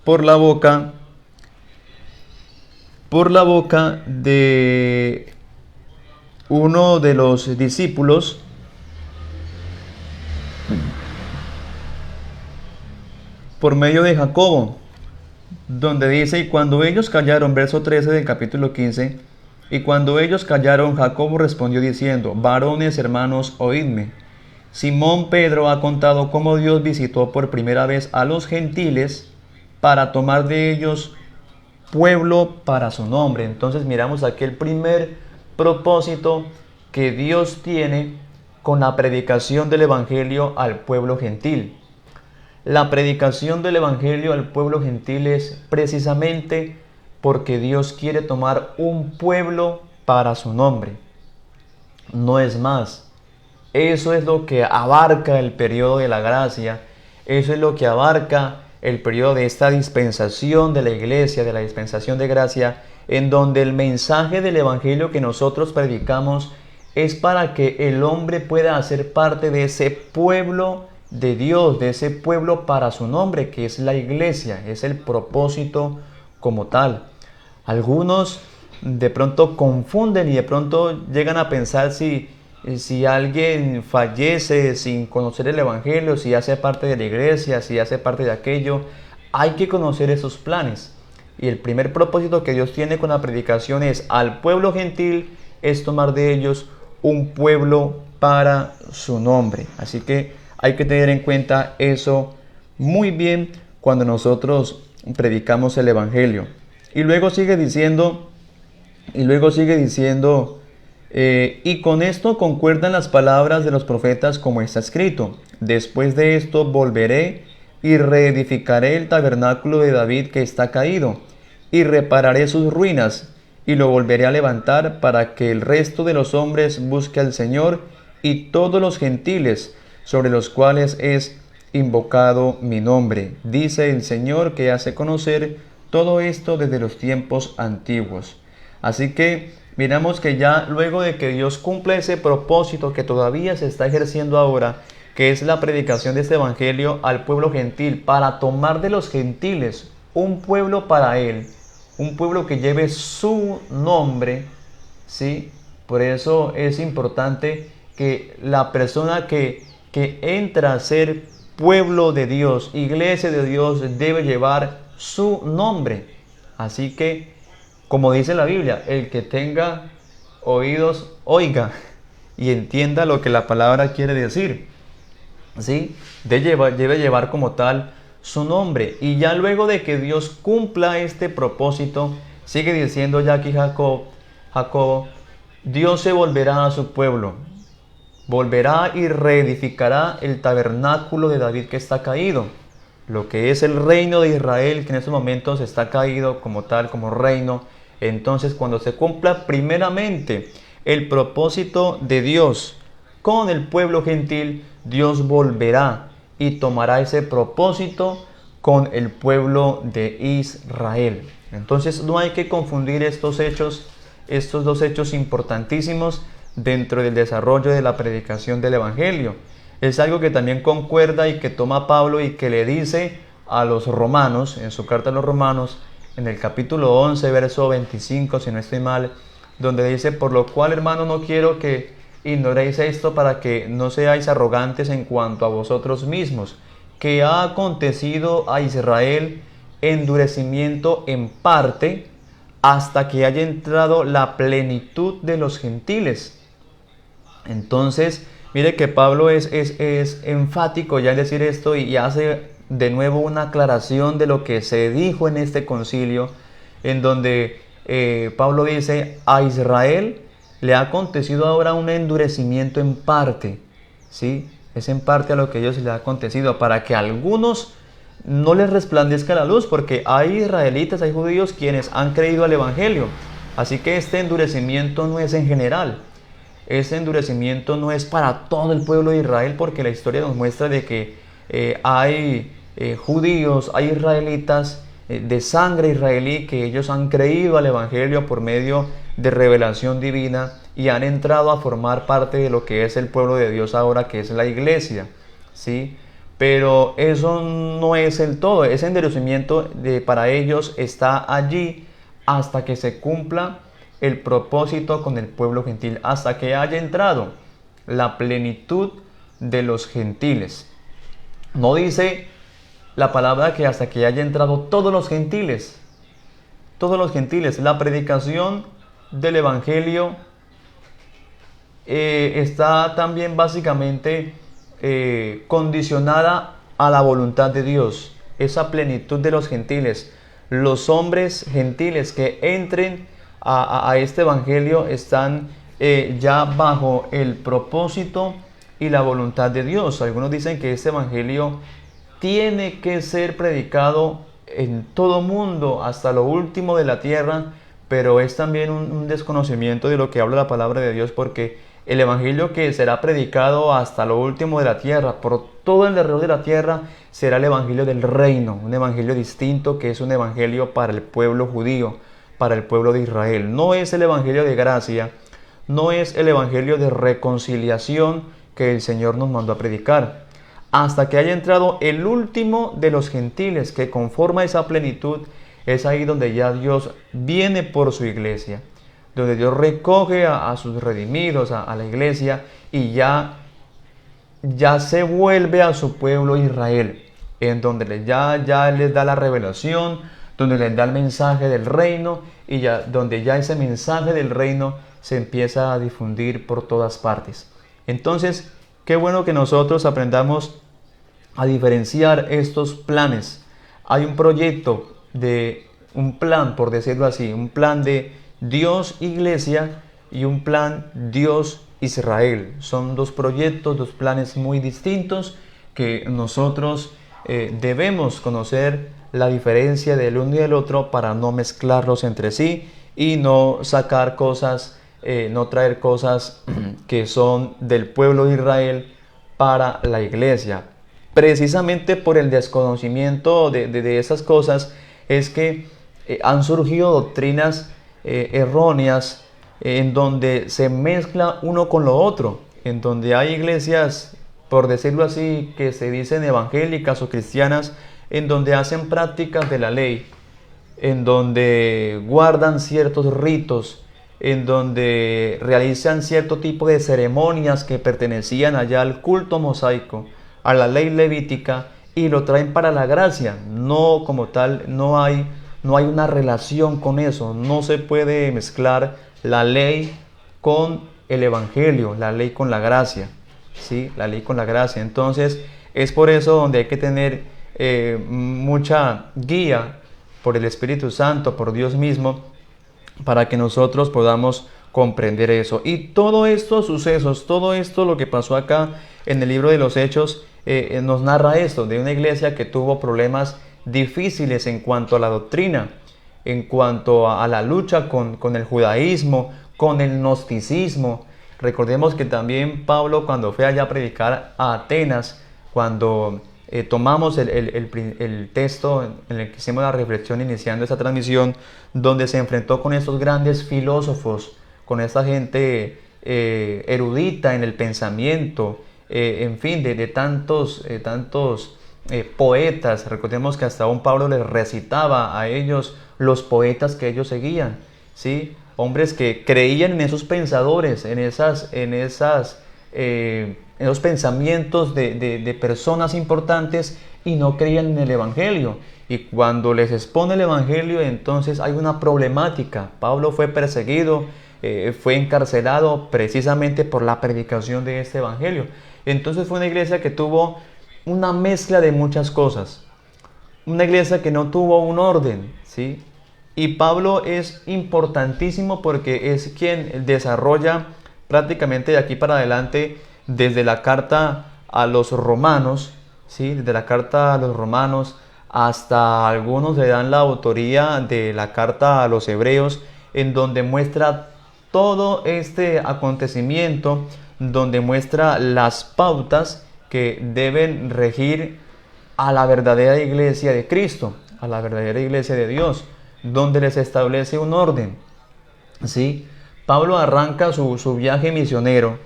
por la boca de uno de los discípulos, por medio de Jacobo, donde dice: y cuando ellos callaron, verso 13 del capítulo 15, y cuando ellos callaron, Jacobo respondió diciendo: varones, hermanos, oídme. Simón Pedro ha contado cómo Dios visitó por primera vez a los gentiles para tomar de ellos pueblo para su nombre. Entonces miramos aquí el primer propósito que Dios tiene con la predicación del evangelio al pueblo gentil. La predicación del evangelio al pueblo gentil es precisamente porque Dios quiere tomar un pueblo para su nombre. No es más. Eso es lo que abarca el periodo de la gracia. Eso es lo que abarca el periodo de esta dispensación de la iglesia, de la dispensación de gracia, en donde el mensaje del evangelio que nosotros predicamos es para que el hombre pueda hacer parte de ese pueblo de Dios, de ese pueblo para su nombre, que es la iglesia, es el propósito como tal. Algunos de pronto confunden y de pronto llegan a pensar si alguien fallece sin conocer el evangelio, si hace parte de la iglesia, si hace parte de aquello. Hay que conocer esos planes. Y el primer propósito que Dios tiene con la predicación es al pueblo gentil, es tomar de ellos un pueblo para su nombre. Así que hay que tener en cuenta eso muy bien cuando nosotros predicamos el evangelio. Y luego sigue diciendo, y con esto concuerdan las palabras de los profetas como está escrito: después de esto volveré y reedificaré el tabernáculo de David que está caído, y repararé sus ruinas, y lo volveré a levantar para que el resto de los hombres busque al Señor y todos los gentiles sobre los cuales es invocado mi nombre. Dice el Señor, que hace conocer todo esto desde los tiempos antiguos. Así que miramos que ya luego de que Dios cumple ese propósito que todavía se está ejerciendo ahora, que es la predicación de este evangelio al pueblo gentil, para tomar de los gentiles un pueblo para él, un pueblo que lleve su nombre, ¿sí? Por eso es importante que la persona que entra a ser pueblo de Dios, iglesia de Dios, debe llevar su nombre. Así que, como dice la Biblia, el que tenga oídos, oiga y entienda lo que la palabra quiere decir. ¿sí? Debe llevar como tal su nombre. Y ya luego de que Dios cumpla este propósito, sigue diciendo ya aquí Jacob, Dios se volverá a su pueblo, volverá y reedificará el tabernáculo de David que está caído, lo que es el reino de Israel que en estos momentos está caído como tal, como reino. Entonces cuando se cumpla primeramente el propósito de Dios con el pueblo gentil, Dios volverá y tomará ese propósito con el pueblo de Israel. Entonces no hay que confundir estos dos hechos importantísimos dentro del desarrollo de la predicación del Evangelio. Es algo que también concuerda y que toma Pablo y que le dice a los romanos, en su carta a los romanos, en el capítulo 11, verso 25, si no estoy mal, donde dice: por lo cual, hermano, no quiero que ignoréis esto, para que no seáis arrogantes en cuanto a vosotros mismos, que ha acontecido a Israel endurecimiento en parte, hasta que haya entrado la plenitud de los gentiles. Entonces, mire que Pablo es enfático ya en decir esto y hace de nuevo una aclaración de lo que se dijo en este concilio, en donde Pablo dice: a Israel le ha acontecido ahora un endurecimiento en parte, ¿sí? Es en parte a lo que a ellos les ha acontecido, para que a algunos no les resplandezca la luz, porque hay israelitas, hay judíos quienes han creído al Evangelio. Así que este endurecimiento no es en general. Ese endurecimiento no es para todo el pueblo de Israel, porque la historia nos muestra de que hay judíos, hay israelitas de sangre israelí, que ellos han creído al Evangelio por medio de revelación divina y han entrado a formar parte de lo que es el pueblo de Dios ahora, que es la iglesia, ¿sí? Pero eso no es el todo. Ese endurecimiento para ellos está allí hasta que se cumpla el propósito con el pueblo gentil, hasta que haya entrado la plenitud de los gentiles. No dice la palabra que hasta que haya entrado todos los gentiles. Todos los gentiles. La predicación del Evangelio está también básicamente condicionada a la voluntad de Dios. Esa plenitud de los gentiles. Los hombres gentiles que entren a este Evangelio están ya bajo el propósito y la voluntad de Dios. Algunos dicen que este Evangelio tiene que ser predicado en todo mundo hasta lo último de la tierra, pero es también un desconocimiento de lo que habla la palabra de Dios, porque el Evangelio que será predicado hasta lo último de la tierra, por todo el alrededor de la tierra, será el Evangelio del reino, un Evangelio distinto, que es un Evangelio para el pueblo judío, para el pueblo de Israel. No es el Evangelio de gracia, no es el Evangelio de reconciliación que el Señor nos mandó a predicar. Hasta que haya entrado el último de los gentiles que conforma esa plenitud, es ahí donde ya Dios viene por su iglesia, donde Dios recoge a sus redimidos, a la iglesia, y ya se vuelve a su pueblo Israel, en donde ya les da la revelación, donde les da el mensaje del reino, y donde ya ese mensaje del reino se empieza a difundir por todas partes. Entonces, qué bueno que nosotros aprendamos a diferenciar estos planes. Hay un proyecto un plan, por decirlo así, un plan de Dios Iglesia y un plan Dios Israel. Son dos proyectos, dos planes muy distintos que nosotros debemos conocer la diferencia del uno y del otro para no mezclarlos entre sí y no sacar cosas, no traer cosas que son del pueblo de Israel para la iglesia. Precisamente por el desconocimiento de esas cosas es que han surgido doctrinas erróneas en donde se mezcla uno con lo otro, en donde hay iglesias, por decirlo así, que se dicen evangélicas o cristianas, en donde hacen prácticas de la ley, en donde guardan ciertos ritos, en donde realizan cierto tipo de ceremonias que pertenecían allá al culto mosaico, a la ley levítica, y lo traen para la gracia. No, como tal, no hay una relación con eso. No se puede mezclar la ley con el evangelio, la ley con la gracia. ¿sí? La ley con la gracia. Entonces, es por eso donde hay que tener mucha guía por el Espíritu Santo, por Dios mismo, para que nosotros podamos comprender eso. Y todos estos sucesos, todo esto lo que pasó acá en el libro de los Hechos, nos narra esto, de una iglesia que tuvo problemas difíciles en cuanto a la doctrina, en cuanto a la lucha con el judaísmo, con el gnosticismo. Recordemos que también Pablo, cuando fue allá a predicar a Atenas, cuando tomamos el texto en el que hicimos la reflexión iniciando esta transmisión, donde se enfrentó con estos grandes filósofos, con esta gente erudita en el pensamiento, en fin, de tantos poetas. Recordemos que hasta un Pablo les recitaba a ellos los poetas que ellos seguían, ¿sí? Hombres que creían en esos pensadores, en esos pensamientos de personas importantes, y no creían en el Evangelio. Y cuando les expone el Evangelio, entonces hay una problemática. Pablo fue perseguido, fue encarcelado precisamente por la predicación de este Evangelio. Entonces fue una iglesia que tuvo una mezcla de muchas cosas. Una iglesia que no tuvo un orden, ¿sí? Y Pablo es importantísimo porque es quien desarrolla prácticamente de aquí para adelante, desde la carta a los romanos, ¿sí? Desde la carta a los romanos hasta algunos le dan la autoría de la carta a los hebreos, en donde muestra todo este acontecimiento, donde muestra las pautas que deben regir a la verdadera iglesia de Cristo, a la verdadera iglesia de Dios, donde les establece un orden, ¿sí? Pablo arranca su viaje misionero,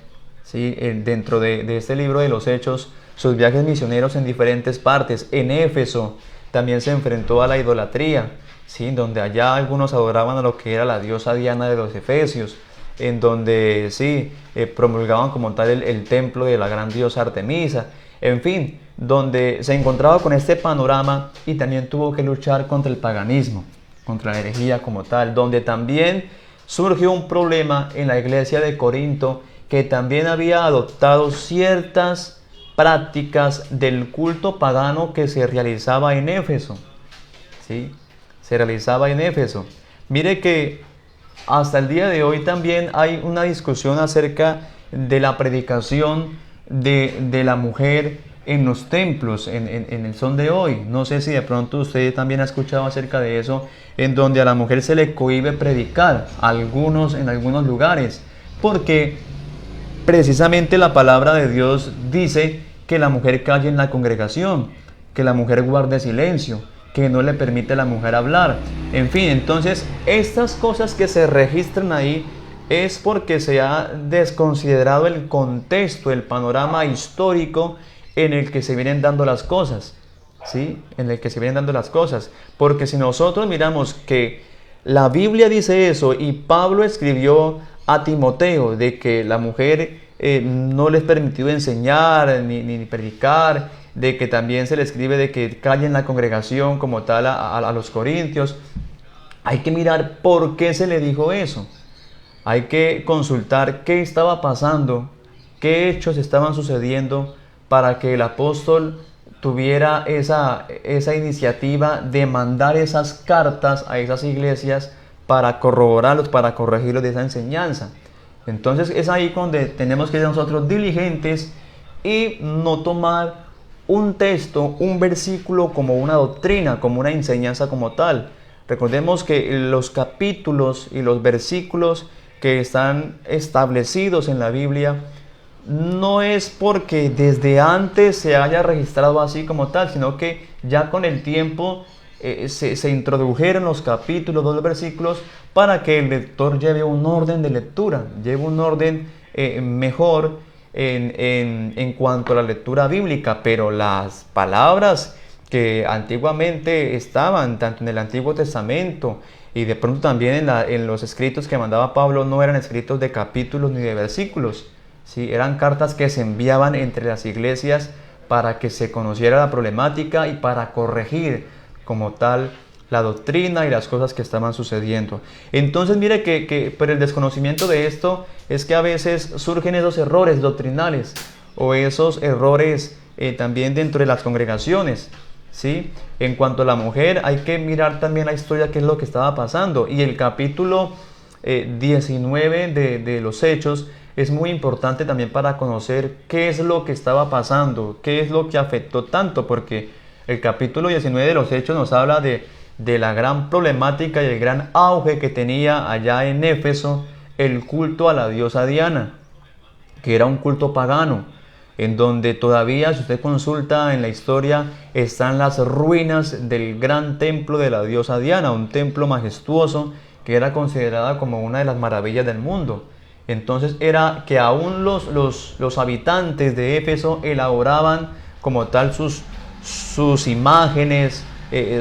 ¿sí? Dentro de este libro de los Hechos, sus viajes misioneros en diferentes partes. En Éfeso también se enfrentó a la idolatría, ¿sí? Donde allá algunos adoraban a lo que era la diosa Diana de los Efesios, en donde sí, promulgaban como tal el templo de la gran diosa Artemisa, en fin, donde se encontraba con este panorama, y también tuvo que luchar contra el paganismo, contra la herejía como tal, donde también surgió un problema en la iglesia de Corinto, que también había adoptado ciertas prácticas del culto pagano que se realizaba en Éfeso, ¿sí? Se realizaba en Éfeso. Mire que hasta el día de hoy también hay una discusión acerca de la predicación de la mujer en los templos, en el son de hoy. No sé si de pronto usted también ha escuchado acerca de eso, en donde a la mujer se le cohíbe predicar en algunos lugares, porque precisamente la palabra de Dios dice que la mujer calle en la congregación, que la mujer guarde silencio, que no le permite a la mujer hablar. En fin, entonces estas cosas que se registran ahí es porque se ha desconsiderado el contexto, el panorama histórico en el que se vienen dando las cosas, ¿sí? En el que se vienen dando las cosas. Porque si nosotros miramos que la Biblia dice eso, y Pablo escribió a Timoteo de que la mujer no les permitió enseñar ni predicar, de que también se le escribe de que callen la congregación como tal a los corintios, hay que mirar por qué se le dijo eso. Hay que consultar qué estaba pasando, qué hechos estaban sucediendo, para que el apóstol tuviera esa iniciativa de mandar esas cartas a esas iglesias para corroborarlos, para corregirlos de esa enseñanza. Entonces es ahí donde tenemos que ser nosotros diligentes y no tomar un texto, un versículo como una doctrina, como una enseñanza como tal. Recordemos que los capítulos y los versículos que están establecidos en la Biblia no es porque desde antes se haya registrado así como tal, sino que ya con el tiempo se introdujeron los capítulos, los versículos, para que el lector lleve un orden de lectura, lleve un orden mejor en cuanto a la lectura bíblica. Pero las palabras que antiguamente estaban tanto en el Antiguo Testamento y de pronto también en los escritos que mandaba Pablo, no eran escritos de capítulos ni de versículos, ¿sí? Eran cartas que se enviaban entre las iglesias para que se conociera la problemática y para corregir como tal la doctrina y las cosas que estaban sucediendo. Entonces mire que por el desconocimiento de esto es que a veces surgen esos errores doctrinales, o esos errores también dentro de las congregaciones, ¿sí? En cuanto a la mujer, hay que mirar también la historia, qué es lo que estaba pasando. Y el capítulo 19 de los Hechos es muy importante también para conocer qué es lo que estaba pasando, qué es lo que afectó tanto, porque el capítulo 19 de los Hechos nos habla de la gran problemática y el gran auge que tenía allá en Éfeso el culto a la diosa Diana, que era un culto pagano, en donde todavía, si usted consulta en la historia, están las ruinas del gran templo de la diosa Diana, un templo majestuoso que era considerada como una de las maravillas del mundo. Entonces era que aún los habitantes de Éfeso elaboraban como tal sus imágenes,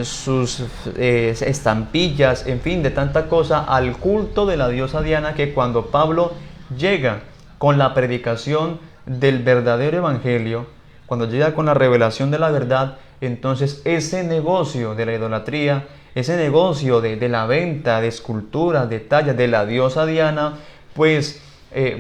sus estampillas, en fin, de tanta cosa al culto de la diosa Diana, que cuando Pablo llega con la predicación del verdadero evangelio, cuando llega con la revelación de la verdad, entonces ese negocio de la idolatría, ese negocio de la venta de esculturas, de tallas de la diosa Diana, pues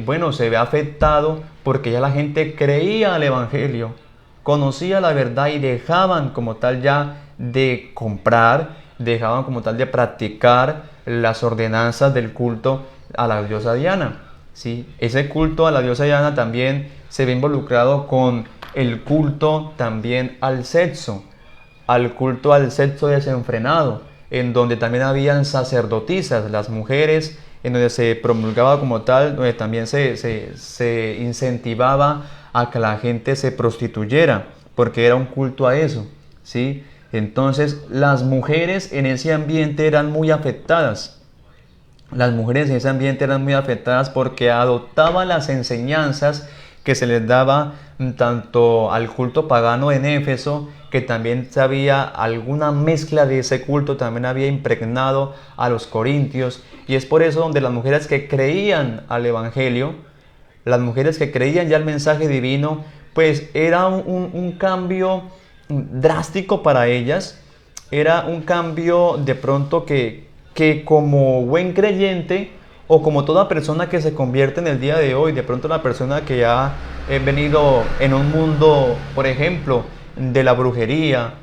bueno, se ve afectado porque ya la gente creía al evangelio, conocía la verdad y dejaban como tal ya de comprar, dejaban como tal de practicar las ordenanzas del culto a la diosa Diana. ¿Sí? Ese culto a la diosa Diana también se ve involucrado con el culto también al sexo desenfrenado, en donde también habían sacerdotisas, las mujeres, en donde se promulgaba como tal, donde también se incentivaba a que la gente se prostituyera, porque era un culto a eso, ¿sí? Entonces las mujeres en ese ambiente eran muy afectadas. Las mujeres en ese ambiente eran muy afectadas porque adoptaban las enseñanzas que se les daba tanto al culto pagano en Éfeso, que también había alguna mezcla de ese culto, también había impregnado a los corintios, y es por eso donde las mujeres que creían al evangelio, las mujeres que creían ya el mensaje divino, pues era un cambio drástico para ellas, era un cambio de pronto que como buen creyente o como toda persona que se convierte en el día de hoy, de pronto una persona que ha venido en un mundo, por ejemplo, de la brujería,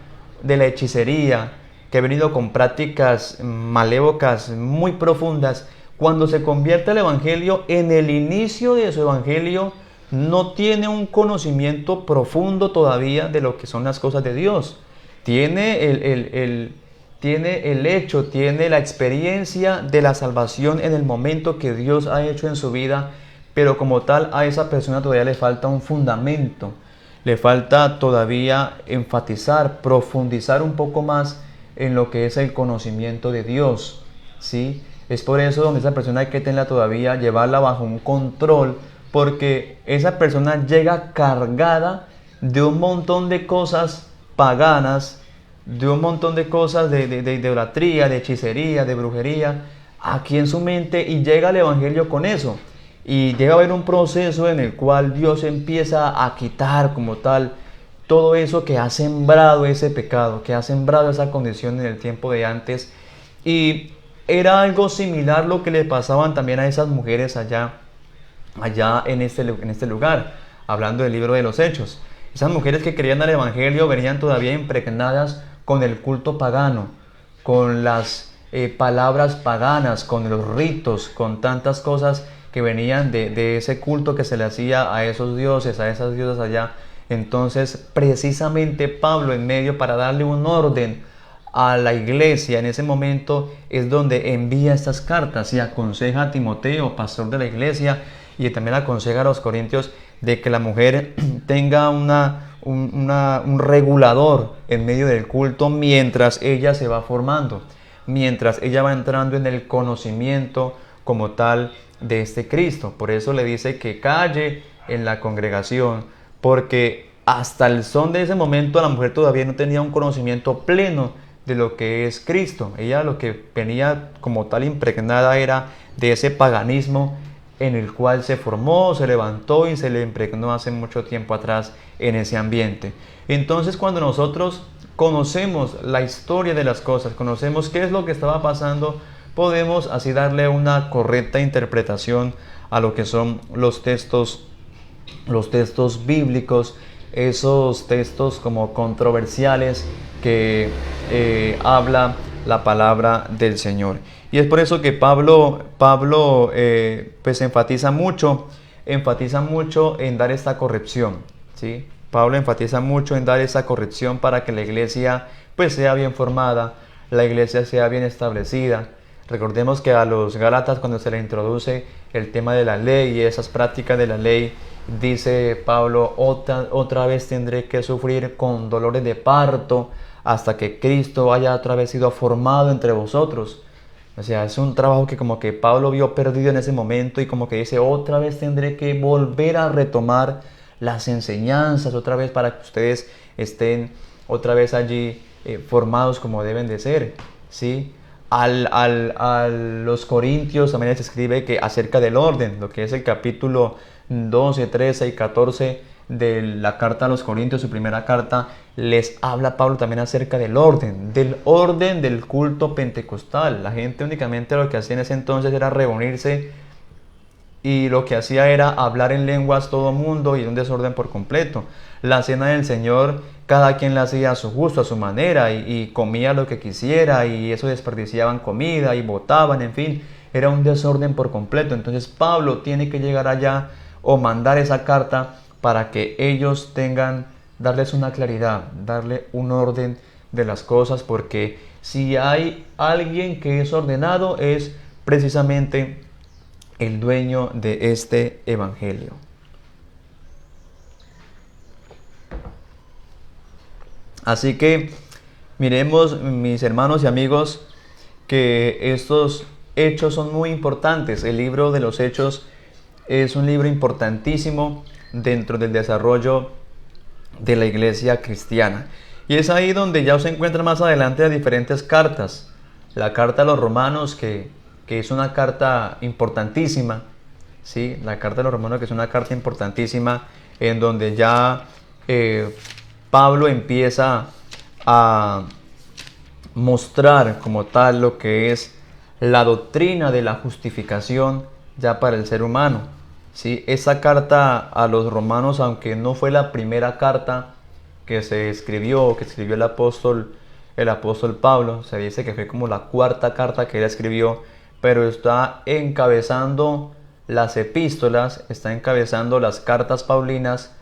de la hechicería, que ha venido con prácticas malévocas muy profundas, cuando se convierte al evangelio, en el inicio de su evangelio, no tiene un conocimiento profundo todavía de lo que son las cosas de Dios. Tiene tiene la experiencia de la salvación en el momento que Dios ha hecho en su vida, pero como tal a esa persona todavía le falta un fundamento, le falta todavía enfatizar, profundizar un poco más en lo que es el conocimiento de Dios, ¿sí? Es por eso donde esa persona hay que tenerla todavía, llevarla bajo un control, porque esa persona llega cargada de un montón de cosas paganas, de un montón de cosas de idolatría, de hechicería, de brujería, aquí en su mente, y llega al evangelio con eso. Y llega a haber un proceso en el cual Dios empieza a quitar como tal todo eso que ha sembrado ese pecado, que ha sembrado esa condición en el tiempo de antes. Y era algo similar lo que le pasaban también a esas mujeres allá en este lugar, hablando del libro de los Hechos. Esas mujeres que creían al evangelio venían todavía impregnadas con el culto pagano, con las palabras paganas, con los ritos, con tantas cosas que venían de ese culto que se le hacía a esos dioses, a esas diosas allá. Entonces, precisamente Pablo, en medio, para darle un orden a la iglesia en ese momento, es donde envía estas cartas y aconseja a Timoteo, pastor de la iglesia, y también aconseja a los corintios de que la mujer tenga un regulador en medio del culto mientras ella se va formando, mientras ella va entrando en el conocimiento como tal de este Cristo. Por eso le dice que calle en la congregación, porque hasta el son de ese momento la mujer todavía no tenía un conocimiento pleno de lo que es Cristo. Ella lo que venía como tal impregnada era de ese paganismo en el cual se formó, se levantó y se le impregnó hace mucho tiempo atrás en ese ambiente. Entonces, cuando nosotros conocemos la historia de las cosas, conocemos qué es lo que estaba pasando, podemos así darle una correcta interpretación a lo que son los textos los textos bíblicos, esos textos como controversiales que habla la palabra del Señor. Y es por eso que Pablo pues enfatiza mucho en dar esta corrección, ¿sí? Pablo enfatiza mucho en dar esa corrección para que la iglesia pues sea bien formada, la iglesia sea bien establecida. Recordemos que a los Gálatas, cuando se le introduce el tema de la ley y esas prácticas de la ley, dice Pablo: otra vez tendré que sufrir con dolores de parto hasta que Cristo haya otra vez sido formado entre vosotros. O sea, es un trabajo que como que Pablo vio perdido en ese momento y como que dice: otra vez tendré que volver a retomar las enseñanzas, otra vez, para que ustedes estén otra vez allí formados como deben de ser, ¿sí? A los Corintios también les escribe que acerca del orden, lo que es el capítulo 12, 13 y 14 de la carta a los Corintios, su primera carta, les habla Pablo también acerca del orden del culto pentecostal. La gente únicamente lo que hacía en ese entonces era reunirse y lo que hacía era hablar en lenguas todo mundo y un desorden por completo. La cena del Señor, cada quien la hacía a su gusto, a su manera, y comía lo que quisiera, y eso desperdiciaban comida y botaban, en fin, era un desorden por completo. Entonces Pablo tiene que llegar allá o mandar esa carta para que ellos darles una claridad, darle un orden de las cosas, porque si hay alguien que es ordenado, es precisamente el dueño de este evangelio. Así que miremos, mis hermanos y amigos, que estos hechos son muy importantes. El libro de los Hechos es un libro importantísimo dentro del desarrollo de la iglesia cristiana. Y es ahí donde ya se encuentran más adelante las diferentes cartas. La carta a los romanos, que es una carta importantísima, ¿sí? La carta de los romanos, que es una carta importantísima, en donde ya Pablo empieza a mostrar como tal lo que es la doctrina de la justificación ya para el ser humano, ¿sí? Esa carta a los romanos, aunque no fue la primera carta que se escribió, que escribió el apóstol Pablo, se dice que fue como la cuarta carta que él escribió, pero está encabezando las epístolas, está encabezando las cartas paulinas,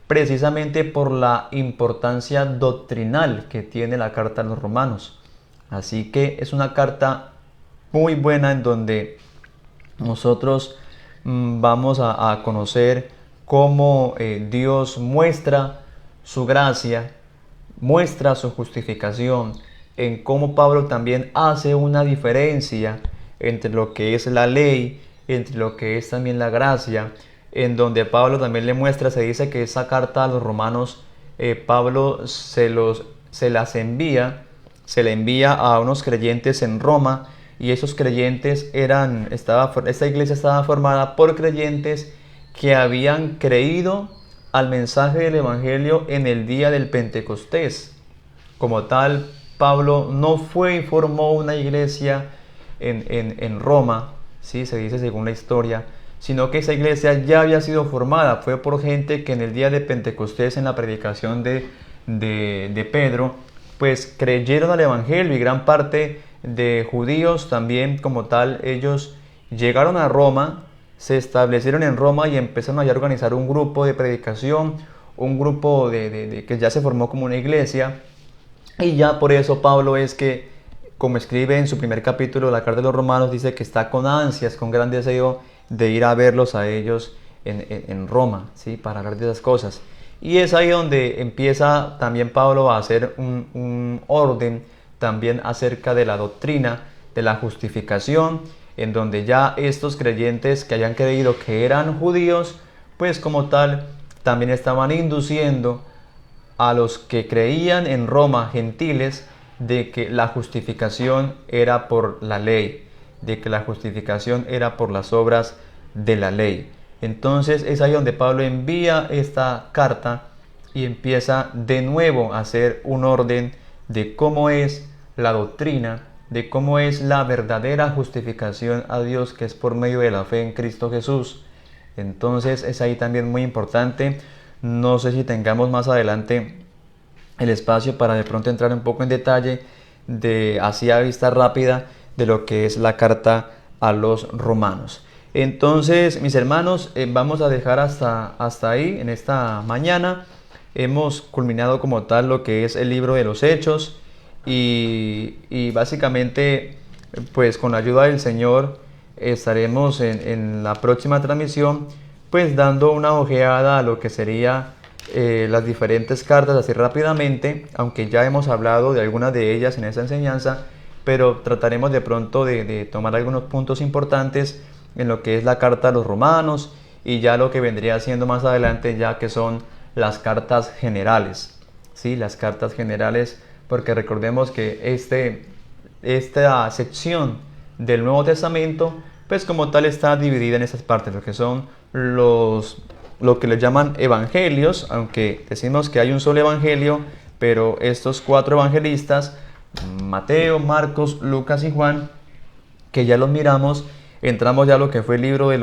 precisamente por la importancia doctrinal que tiene la carta a los romanos. Así que es una carta muy buena en donde nosotros vamos a conocer cómo Dios muestra su gracia, muestra su justificación, en cómo Pablo también hace una diferencia entre lo que es la ley, entre lo que es también la gracia, en donde Pablo también le muestra, se dice que esa carta a los romanos, Pablo se la envía a unos creyentes en Roma, y esos creyentes esta iglesia estaba formada por creyentes que habían creído al mensaje del evangelio en el día del Pentecostés. Como tal, Pablo no fue y formó una iglesia en Roma, ¿sí? Se dice según la historia, sino que esa iglesia ya había sido formada, fue por gente que en el día de Pentecostés, en la predicación de Pedro, pues creyeron al evangelio, y gran parte de judíos también como tal, ellos llegaron a Roma, se establecieron en Roma y empezaron a organizar un grupo de predicación, un grupo que ya se formó como una iglesia. Y ya por eso Pablo es que, como escribe en su primer capítulo de la carta de los romanos, dice que está con ansias, con gran deseo de ir a verlos a ellos en Roma, ¿sí? Para hablar de esas cosas. Y es ahí donde empieza también Pablo a hacer un orden también acerca de la doctrina de la justificación, en donde ya estos creyentes que hayan creído que eran judíos, pues como tal, también estaban induciendo a los que creían en Roma, gentiles, de que la justificación era por la ley, de que la justificación era por las obras de la ley. Entonces es ahí donde Pablo envía esta carta y empieza de nuevo a hacer un orden de cómo es la doctrina, de cómo es la verdadera justificación a Dios, que es por medio de la fe en Cristo Jesús, Entonces es ahí también muy importante. No sé si tengamos más adelante el espacio para de pronto entrar un poco en detalle de así a vista rápida de lo que es la carta a los romanos. Entonces, mis hermanos, vamos a dejar hasta ahí en esta mañana. Hemos culminado como tal lo que es el libro de los Hechos y básicamente, pues con la ayuda del Señor, estaremos en la próxima transmisión, pues dando una ojeada a lo que sería las diferentes cartas así rápidamente, aunque ya hemos hablado de algunas de ellas en esta enseñanza, pero trataremos de pronto de tomar algunos puntos importantes en lo que es la carta a los romanos y ya lo que vendría siendo más adelante ya que son las cartas generales, ¿sí? Las cartas generales, porque recordemos que esta sección del Nuevo Testamento pues como tal está dividida en estas partes, lo que son lo que le llaman evangelios, aunque decimos que hay un solo evangelio, pero estos 4 evangelistas, Mateo, Marcos, Lucas y Juan, que ya los miramos, entramos ya a lo que fue el libro de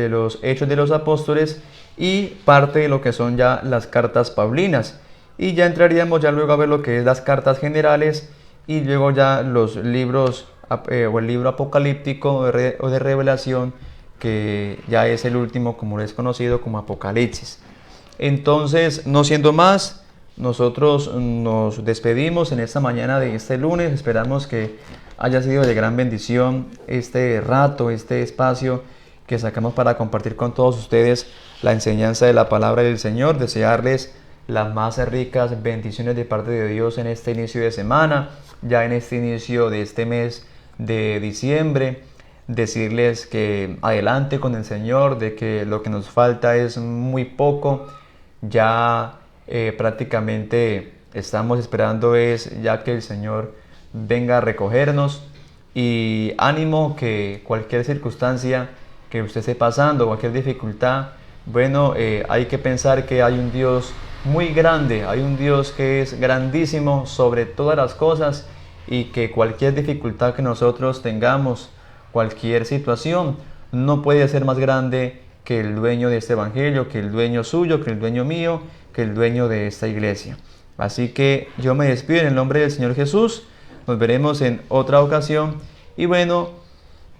los Hechos de los Apóstoles y parte de lo que son ya las cartas paulinas. Y ya entraríamos ya luego a ver lo que es las cartas generales y luego ya los libros o el libro apocalíptico o de revelación, que ya es el último, como es conocido como Apocalipsis. Entonces, no siendo más, nosotros nos despedimos en esta mañana de este lunes. Esperamos que haya sido de gran bendición este rato, este espacio que sacamos para compartir con todos ustedes la enseñanza de la palabra del Señor. Desearles las más ricas bendiciones de parte de Dios en este inicio de semana, ya en este inicio de este mes de diciembre. Decirles que adelante con el Señor, de que lo que nos falta es muy poco. Ya prácticamente estamos esperando es ya que el Señor venga a recogernos, y ánimo que cualquier circunstancia que usted esté pasando, cualquier dificultad, bueno, hay que pensar que hay un Dios muy grande, hay un Dios que es grandísimo sobre todas las cosas, y que cualquier dificultad que nosotros tengamos, cualquier situación, no puede ser más grande que el dueño de este evangelio, que el dueño suyo, que el dueño mío, que el dueño de esta iglesia. Así que yo me despido en el nombre del Señor Jesús. Nos veremos en otra ocasión y bueno,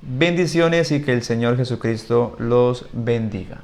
bendiciones y que el Señor Jesucristo los bendiga.